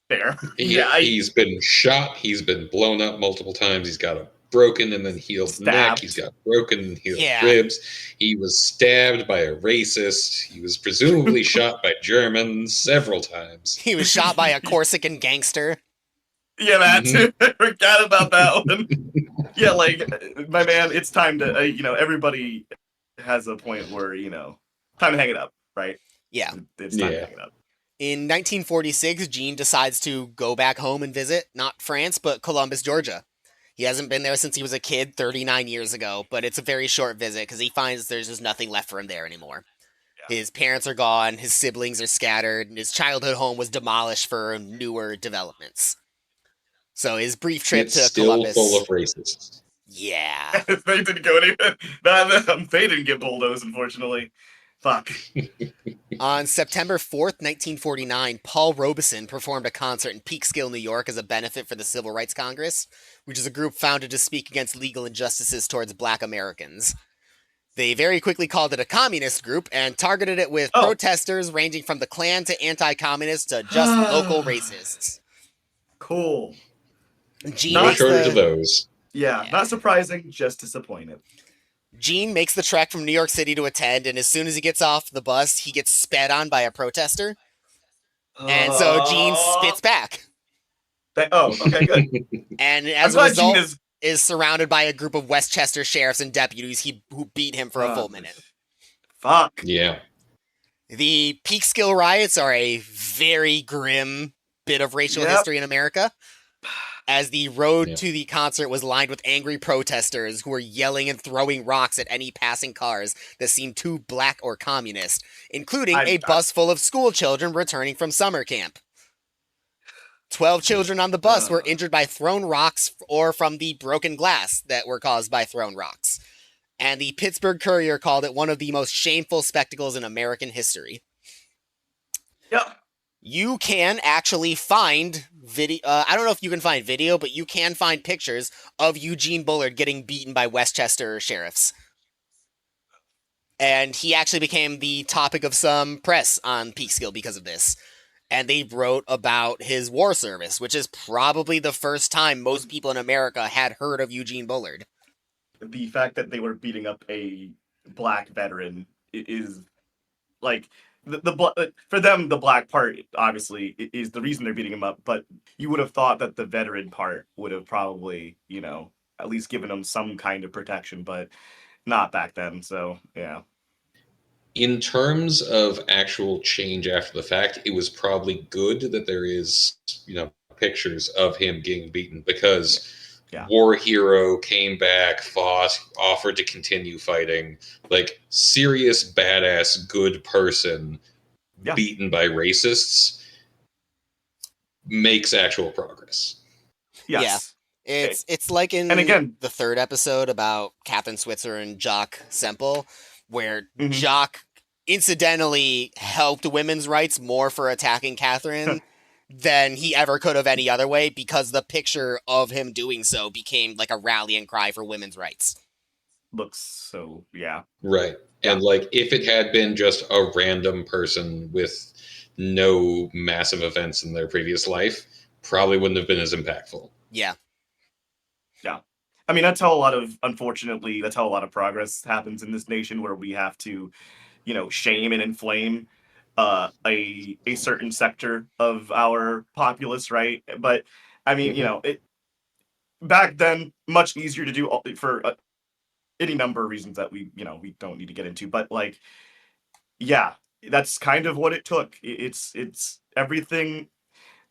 fair. He's been shot, he's been blown up multiple times, he's got a broken and then healed neck, he's got broken and healed ribs, he was stabbed by a racist, he was presumably shot by Germans several times. He was shot by a Corsican gangster. Yeah, that too. I forgot about that one. Yeah, like, my man, it's time to, everybody has a point where, time to hang it up, right? Yeah. It's time to hang it up. In 1946, Gene decides to go back home and visit, not France, but Columbus, Georgia. He hasn't been there since he was a kid 39 years ago, but it's a very short visit because he finds there's just nothing left for him there anymore. Yeah. His parents are gone, his siblings are scattered, and his childhood home was demolished for newer developments. So his brief trip to Columbus... still full of racists. Yeah. They didn't go anywhere. They didn't get bulldozed, unfortunately. Fuck. On September 4th, 1949, Paul Robeson performed a concert in Peekskill, New York as a benefit for the Civil Rights Congress, which is a group founded to speak against legal injustices towards Black Americans. They very quickly called it a communist group and targeted it with protesters ranging from the Klan to anti-communists to just local racists. Cool. Gene no shortage of those. Yeah, not surprising, just disappointed. Gene makes the trek from New York City to attend, and as soon as he gets off the bus, he gets sped on by a protester. And so Gene spits back. Okay, good. And as a result, is surrounded by a group of Westchester sheriffs and deputies who beat him for a full minute. Fuck. Yeah. The Peekskill riots are a very grim bit of racial history in America, as the road to the concert was lined with angry protesters who were yelling and throwing rocks at any passing cars that seemed too black or communist, including a bus full of school children returning from summer camp. 12 children on the bus were injured by thrown rocks or from the broken glass that were caused by thrown rocks. And the Pittsburgh Courier called it one of the most shameful spectacles in American history. Yep. You can actually find video. I don't know if you can find video, but you can find pictures of Eugene Bullard getting beaten by Westchester sheriffs. And he actually became the topic of some press on Peekskill because of this. And they wrote about his war service, which is probably the first time most people in America had heard of Eugene Bullard. The fact that they were beating up a black veteran is like for them the black part obviously is the reason they're beating him up, but you would have thought that the veteran part would have probably, at least given him some kind of protection, but not back then. So yeah. In terms of actual change after the fact, it was probably good that there is, pictures of him getting beaten, because Yeah. war hero came back, fought, offered to continue fighting, like serious badass good person Yeah. beaten by racists makes actual progress. Yes. It's like in And again, the third episode about Catherine Switzer and Jock Semple, where Mhm. Jock incidentally helped women's rights more for attacking Catherine than he ever could have any other way, because the picture of him doing so became like a rallying cry for women's rights. looks so, yeah. Right. Yeah. And like if it had been just a random person with no massive events in their previous life, probably wouldn't have been as impactful. Yeah. Yeah. I mean, unfortunately, that's how a lot of progress happens in this nation, where we have to, shame and inflame a certain sector of our populace, right? But I mean, it back then much easier to do for any number of reasons that we don't need to get into. But like, yeah, that's kind of what it took. It's everything.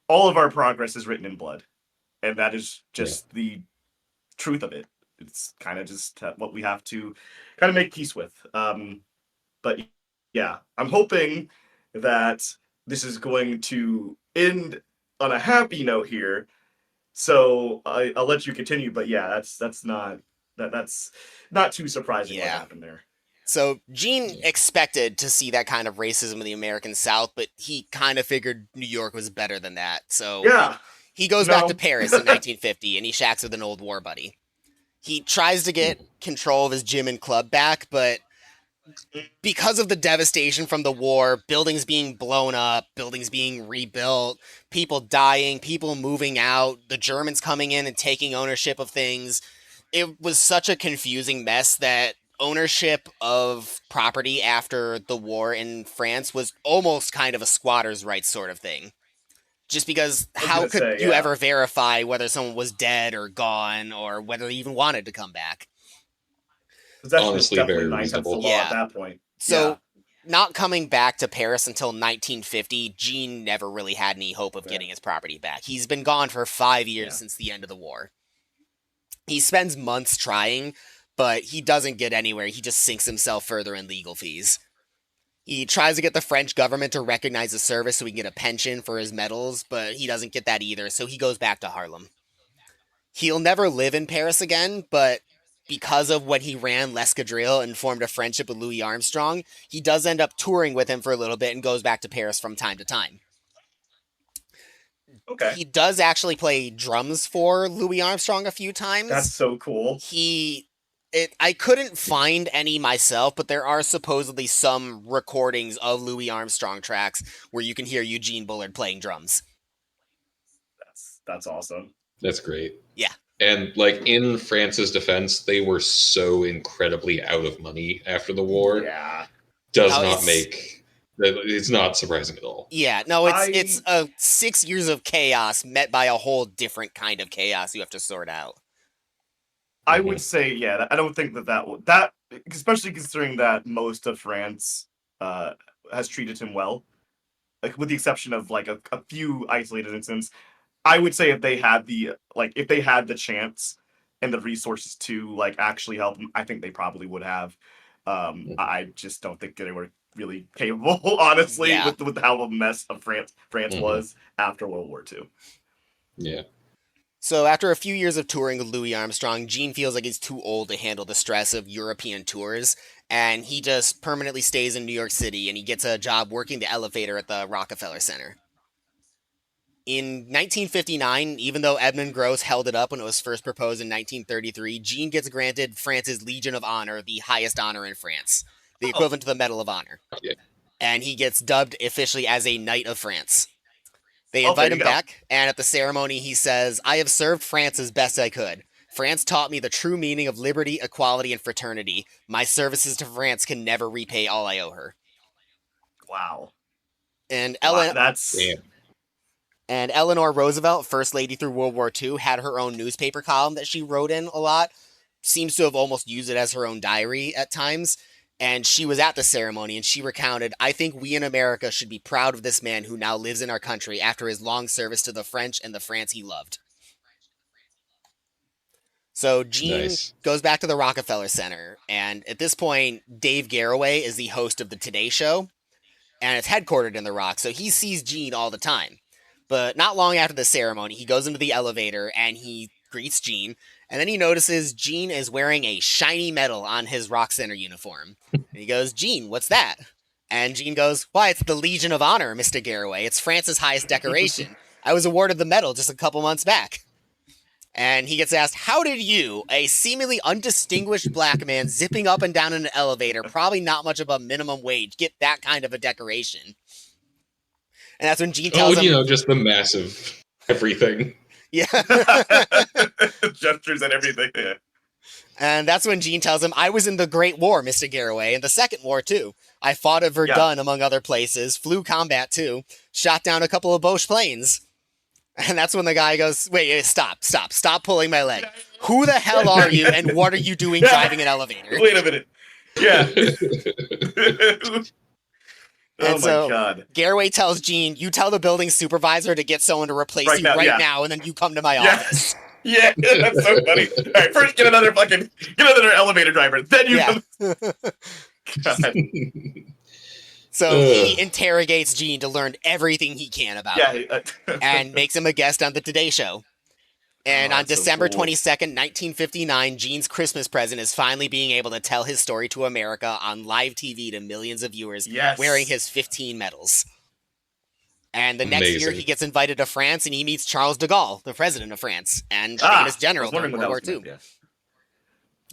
All of our progress is written in blood, and that is just the truth of it. It's kind of just what we have to kind of make peace with. But yeah, I'm hoping that this is going to end on a happy note here. So I'll let you continue. But yeah, that's not too surprising what happened there. So Gene expected to see that kind of racism in the American South, but he kind of figured New York was better than that. So Yeah. he goes back to Paris in 1950, and he shacks with an old war buddy. He tries to get control of his gym and club back, but because of the devastation from the war, buildings being blown up, buildings being rebuilt, people dying, people moving out, the Germans coming in and taking ownership of things, it was such a confusing mess that ownership of property after the war in France was almost kind of a squatter's rights sort of thing. Just because how could you ever verify whether someone was dead or gone, or whether they even wanted to come back? Honestly, very reasonable. Yeah. At that point. So, not coming back to Paris until 1950, Gene never really had any hope of getting his property back. He's been gone for 5 years since the end of the war. He spends months trying, but he doesn't get anywhere. He just sinks himself further in legal fees. He tries to get the French government to recognize his service so he can get a pension for his medals, but he doesn't get that either, so he goes back to Harlem. He'll never live in Paris again, but because of when he ran L'Escadrille and formed a friendship with Louis Armstrong, he does end up touring with him for a little bit and goes back to Paris from time to time. Okay. He does actually play drums for Louis Armstrong a few times. That's so cool. I couldn't find any myself, but there are supposedly some recordings of Louis Armstrong tracks where you can hear Eugene Bullard playing drums. That's awesome. That's great. Yeah. And like in France's defense, they were so incredibly out of money after the war. Yeah. It's not surprising at all. Yeah, no, it's 6 years of chaos met by a whole different kind of chaos you have to sort out. I would say, yeah, I don't think that especially considering that most of France has treated him well, like with the exception of like a few isolated incidents. I would say if they had the chance and the resources to like actually help him, I think they probably would have. I just don't think they were really capable, honestly, with how a mess of France was after World War II. Yeah. So after a few years of touring with Louis Armstrong, Gene feels like he's too old to handle the stress of European tours, and he just permanently stays in New York City, and he gets a job working the elevator at the Rockefeller Center. In 1959, even though Edmund Gross held it up when it was first proposed in 1933, Gene gets granted France's Legion of Honor, the highest honor in France. the equivalent to the Medal of Honor. Yeah. And he gets dubbed officially as a Knight of France. They Oh, there invite you him go. back, and at the ceremony he says, "I have served France as best I could. France taught me the true meaning of liberty, equality, and fraternity. My services to France can never repay all I owe her." Wow. And Wow, that's Damn. And Eleanor Roosevelt, First Lady through World War II, had her own newspaper column that she wrote in a lot. Seems to have almost used it as her own diary at times. And she was at the ceremony and she recounted, "I think we in America should be proud of this man who now lives in our country after his long service to the French and the France he loved." So Gene Nice. goes back to the Rockefeller Center. And at this point, Dave Garroway is the host of the Today Show. And it's headquartered in the Rock. So he sees Gene all the time. But not long after the ceremony, he goes into the elevator and he greets Gene. And then he notices Gene is wearing a shiny medal on his Rock Center uniform. And he goes, "Gene, what's that?" And Gene goes, "Why, it's the Legion of Honor, Mr. Garroway. It's France's highest decoration. I was awarded the medal just a couple months back." And he gets asked, "How did you, a seemingly undistinguished black man zipping up and down in an elevator, probably not much above minimum wage, get that kind of a decoration?" And that's when Gene tells him, just the massive everything. yeah. gestures and everything. Yeah. And that's when Gene tells him, "I was in the Great War, Mr. Garroway, and the Second War, too. I fought at Verdun, among other places, flew combat, too, shot down a couple of Boche planes." And that's when the guy goes, wait, stop pulling my leg. Who the hell are you, and what are you doing driving an elevator?" Wait a minute. Yeah. Oh And my so god. Garroway tells Gene, "You tell the building supervisor to get someone to replace Right you now, yeah. now, and then you come to my Yeah. office." Yeah, that's so funny. All right, first get another elevator driver. Then you Yeah. come. God. So he interrogates Gene to learn everything he can about him, Yeah. and makes him a guest on the Today Show. And on that's so December cool. 22nd, 1959, Gene's Christmas present is finally being able to tell his story to America on live TV to millions of viewers, Yes. wearing his 15 medals. And the next year, Amazing. he gets invited to France, and he meets Charles de Gaulle, the president of France, and famous I was general during wondering World what War that was II. meant,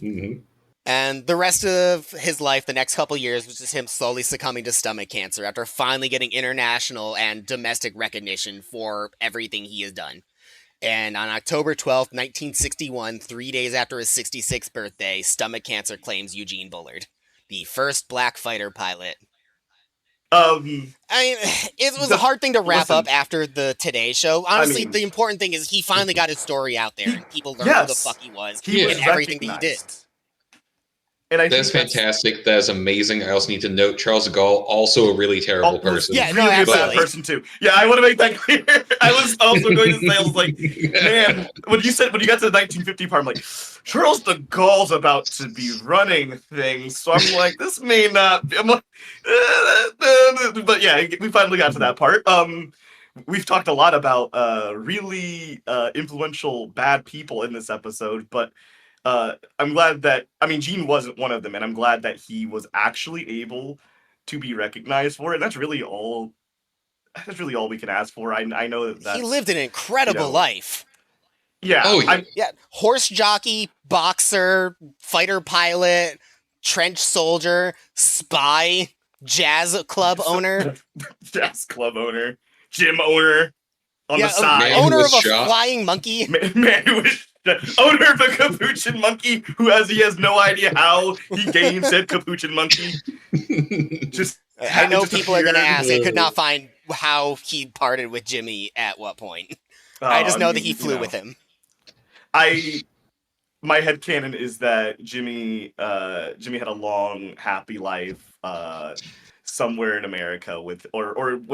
yeah. Mm-hmm. And the rest of his life, the next couple years, was just him slowly succumbing to stomach cancer after finally getting international and domestic recognition for everything he has done. And on October 12th, 1961, 3 days after his 66th birthday, stomach cancer claims Eugene Bullard, the first black fighter pilot. I mean, it was a hard thing to wrap up after the Today Show. Honestly, the important thing is he finally got his story out there, and people learned who the fuck he was and everything that he did. And I That's think fantastic. That is amazing. I also need to note Charles de Gaulle, also a really terrible person. Yeah, really no, a bad person too. Yeah, I want to make that clear. I was also going to say, I was like, man, when you got to the 1950 part, I'm like, Charles de Gaulle's about to be running things, so I'm like, this may not be. I'm like, but yeah, we finally got to that part. We've talked a lot about really influential bad people in this episode, but I'm glad that, Gene wasn't one of them, and I'm glad that he was actually able to be recognized for it. That's really all we can ask for. I know that he lived an incredible life. Yeah. Oh, yeah. Yeah, horse jockey, boxer, fighter pilot, trench soldier, spy, jazz club owner. Jazz club owner, gym owner on the side. Owner of a flying monkey. Man who was owner of a capuchin monkey who has no idea how he gained said capuchin monkey. I know people are going to ask. They could not find how he parted with Jimmy at what point. I just know that he flew with him. My headcanon is that Jimmy had a long, happy life somewhere in America with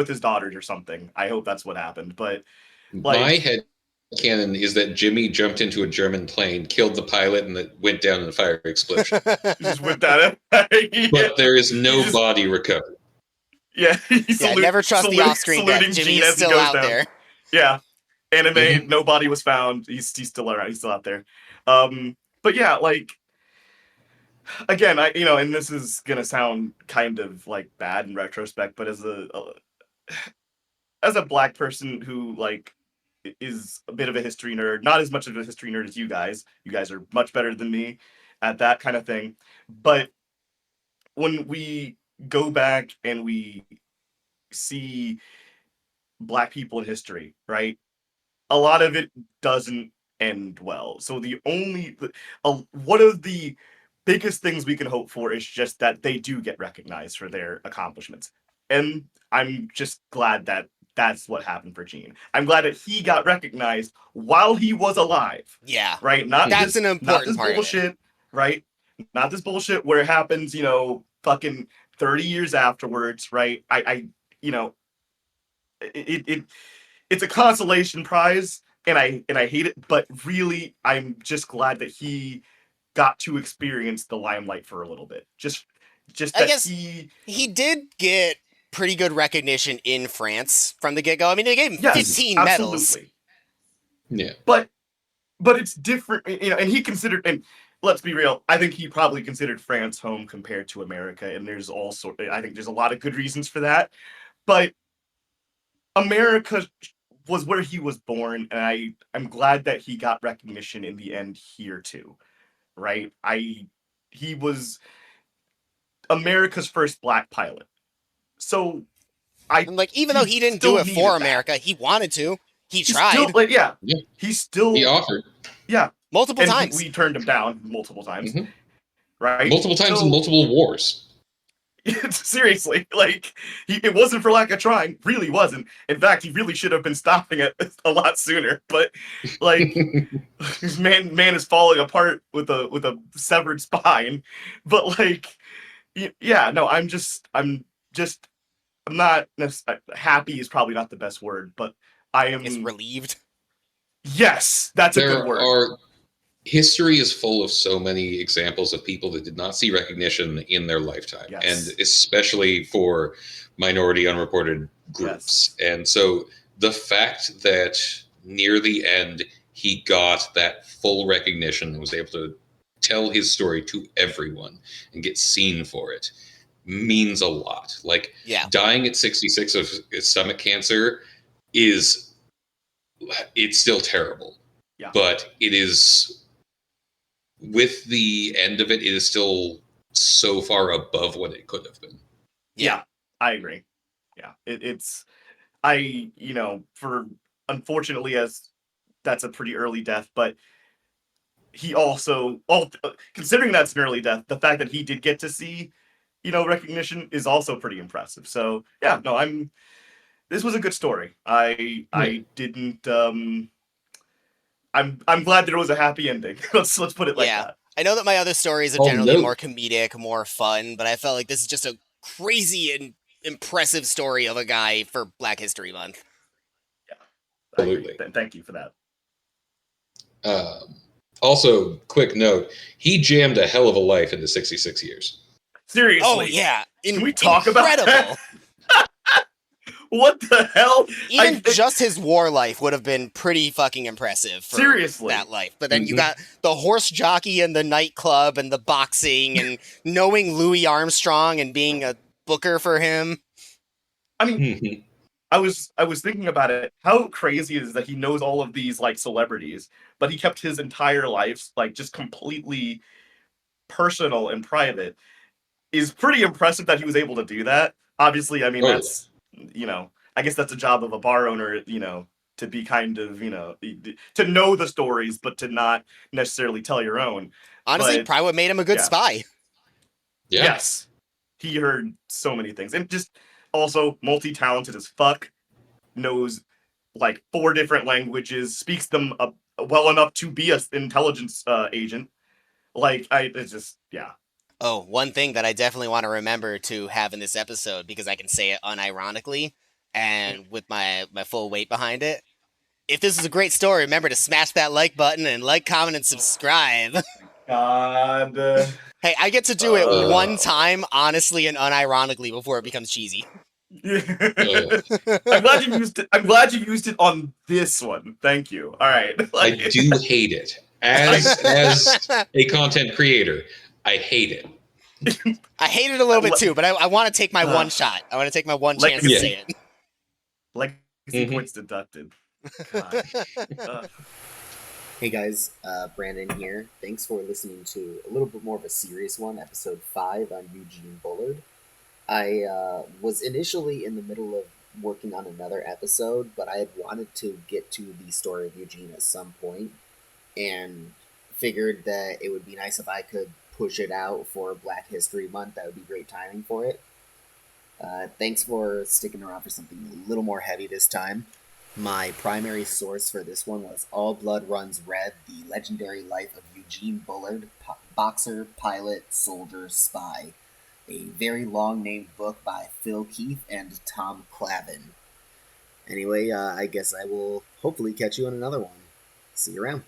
his daughters or something. I hope that's what happened. But my headcanon is that Jimmy jumped into a German plane, killed the pilot, and it went down in a fire explosion. Just with that. Yeah. But there is no body recovered. Yeah, never trust the off-screen death. Jimmy is still out there. Yeah, anime. No body was found. He's still around. He's still out there. But yeah, again, and this is gonna sound kind of bad in retrospect, but as a black person who is a bit of a history nerd, not as much of a history nerd as you guys. You guys are much better than me at that kind of thing. But when we go back and we see Black people in history, right? A lot of it doesn't end well. So one of the biggest things we can hope for is just that they do get recognized for their accomplishments. And I'm just glad that that's what happened for Gene. I'm glad that he got recognized while he was alive. Yeah. Right? That's an important part bullshit, of it. right? Not this bullshit where it happens, fucking 30 years afterwards, right? It it's a consolation prize, and I hate it, but really I'm just glad that he got to experience the limelight for a little bit. Just that I guess he did get pretty good recognition in France from the get-go. I mean, they gave him 15 medals. Yeah. But it's different, and he considered, and let's be real, I think he probably considered France home compared to America, and I think there's a lot of good reasons for that. But America was where he was born, and I'm glad that he got recognition in the end here too, right? He was America's first Black pilot, so even though he didn't do it for America, he wanted to. He tried. He offered. Yeah, multiple times. We turned him down multiple times, right? Multiple times in multiple wars. Seriously, it wasn't for lack of trying. Really wasn't. In fact, he really should have been stopping it a lot sooner. But man is falling apart with a severed spine. But no, I'm not happy is probably not the best word, but I am. It's relieved. Yes, that's a good word. History is full of so many examples of people that did not see recognition in their lifetime, and especially for minority unreported groups. And so the fact that near the end he got that full recognition and was able to tell his story to everyone and get seen for it means a lot. Dying at 66 of stomach cancer it's still terrible. Yeah. But it is, with the end of it, it is still so far above what it could have been. Yeah, I agree. Yeah, unfortunately, as that's a pretty early death, but he also, considering that's an early death, the fact that he did get to see, recognition is also pretty impressive. So yeah, no, this was a good story. I didn't, I'm glad there was a happy ending. Let's put it like that. I know that my other stories are generally more comedic, more fun, but I felt like this is just a crazy and impressive story of a guy for Black History Month. Yeah, absolutely. Thank you for that. Also, quick note: he jammed a hell of a life into 66 years. Seriously? Oh yeah, can we talk about that? What the hell? Even just his war life would have been pretty fucking impressive for that life. But then you got the horse jockey and the nightclub and the boxing and knowing Louis Armstrong and being a booker for him. I mean, I was thinking about it. How crazy is that he knows all of these celebrities, but he kept his entire life just completely personal and private. Is pretty impressive that he was able to do that. Obviously, I mean, that's, I guess that's a job of a bar owner, to be kind of, to know the stories, but to not necessarily tell your own. Honestly, probably what made him a good spy. Yeah. Yes. He heard so many things. And just also multi-talented as fuck, knows 4 different languages, speaks them well enough to be an intelligence agent. It's just, yeah. Oh, one thing that I definitely want to remember to have in this episode, because I can say it unironically and with my full weight behind it. If this is a great story, remember to smash that like button and comment and subscribe. God. Hey, I get to do it one time, honestly and unironically, before it becomes cheesy. I'm glad you used it on this one. Thank you. All right. I do hate it. As a content creator, I hate it. I hate it a little bit too, but I want to take my one shot. I want to take my one chance to say it. Legacy points deducted. God. Hey guys, Brandon here. Thanks for listening to a little bit more of a serious one, episode 5 on Eugene Bullard. I was initially in the middle of working on another episode, but I had wanted to get to the story of Eugene at some point and figured that it would be nice if I could push it out for Black History Month. That would be great timing for it. Thanks for sticking around for something a little more heavy this time. My primary source for this one was All Blood Runs Red, the legendary life of Eugene Bullard, boxer, pilot, soldier, spy. A very long named book by Phil Keith and Tom Clavin. Anyway, I guess I will hopefully catch you on another one. See you around.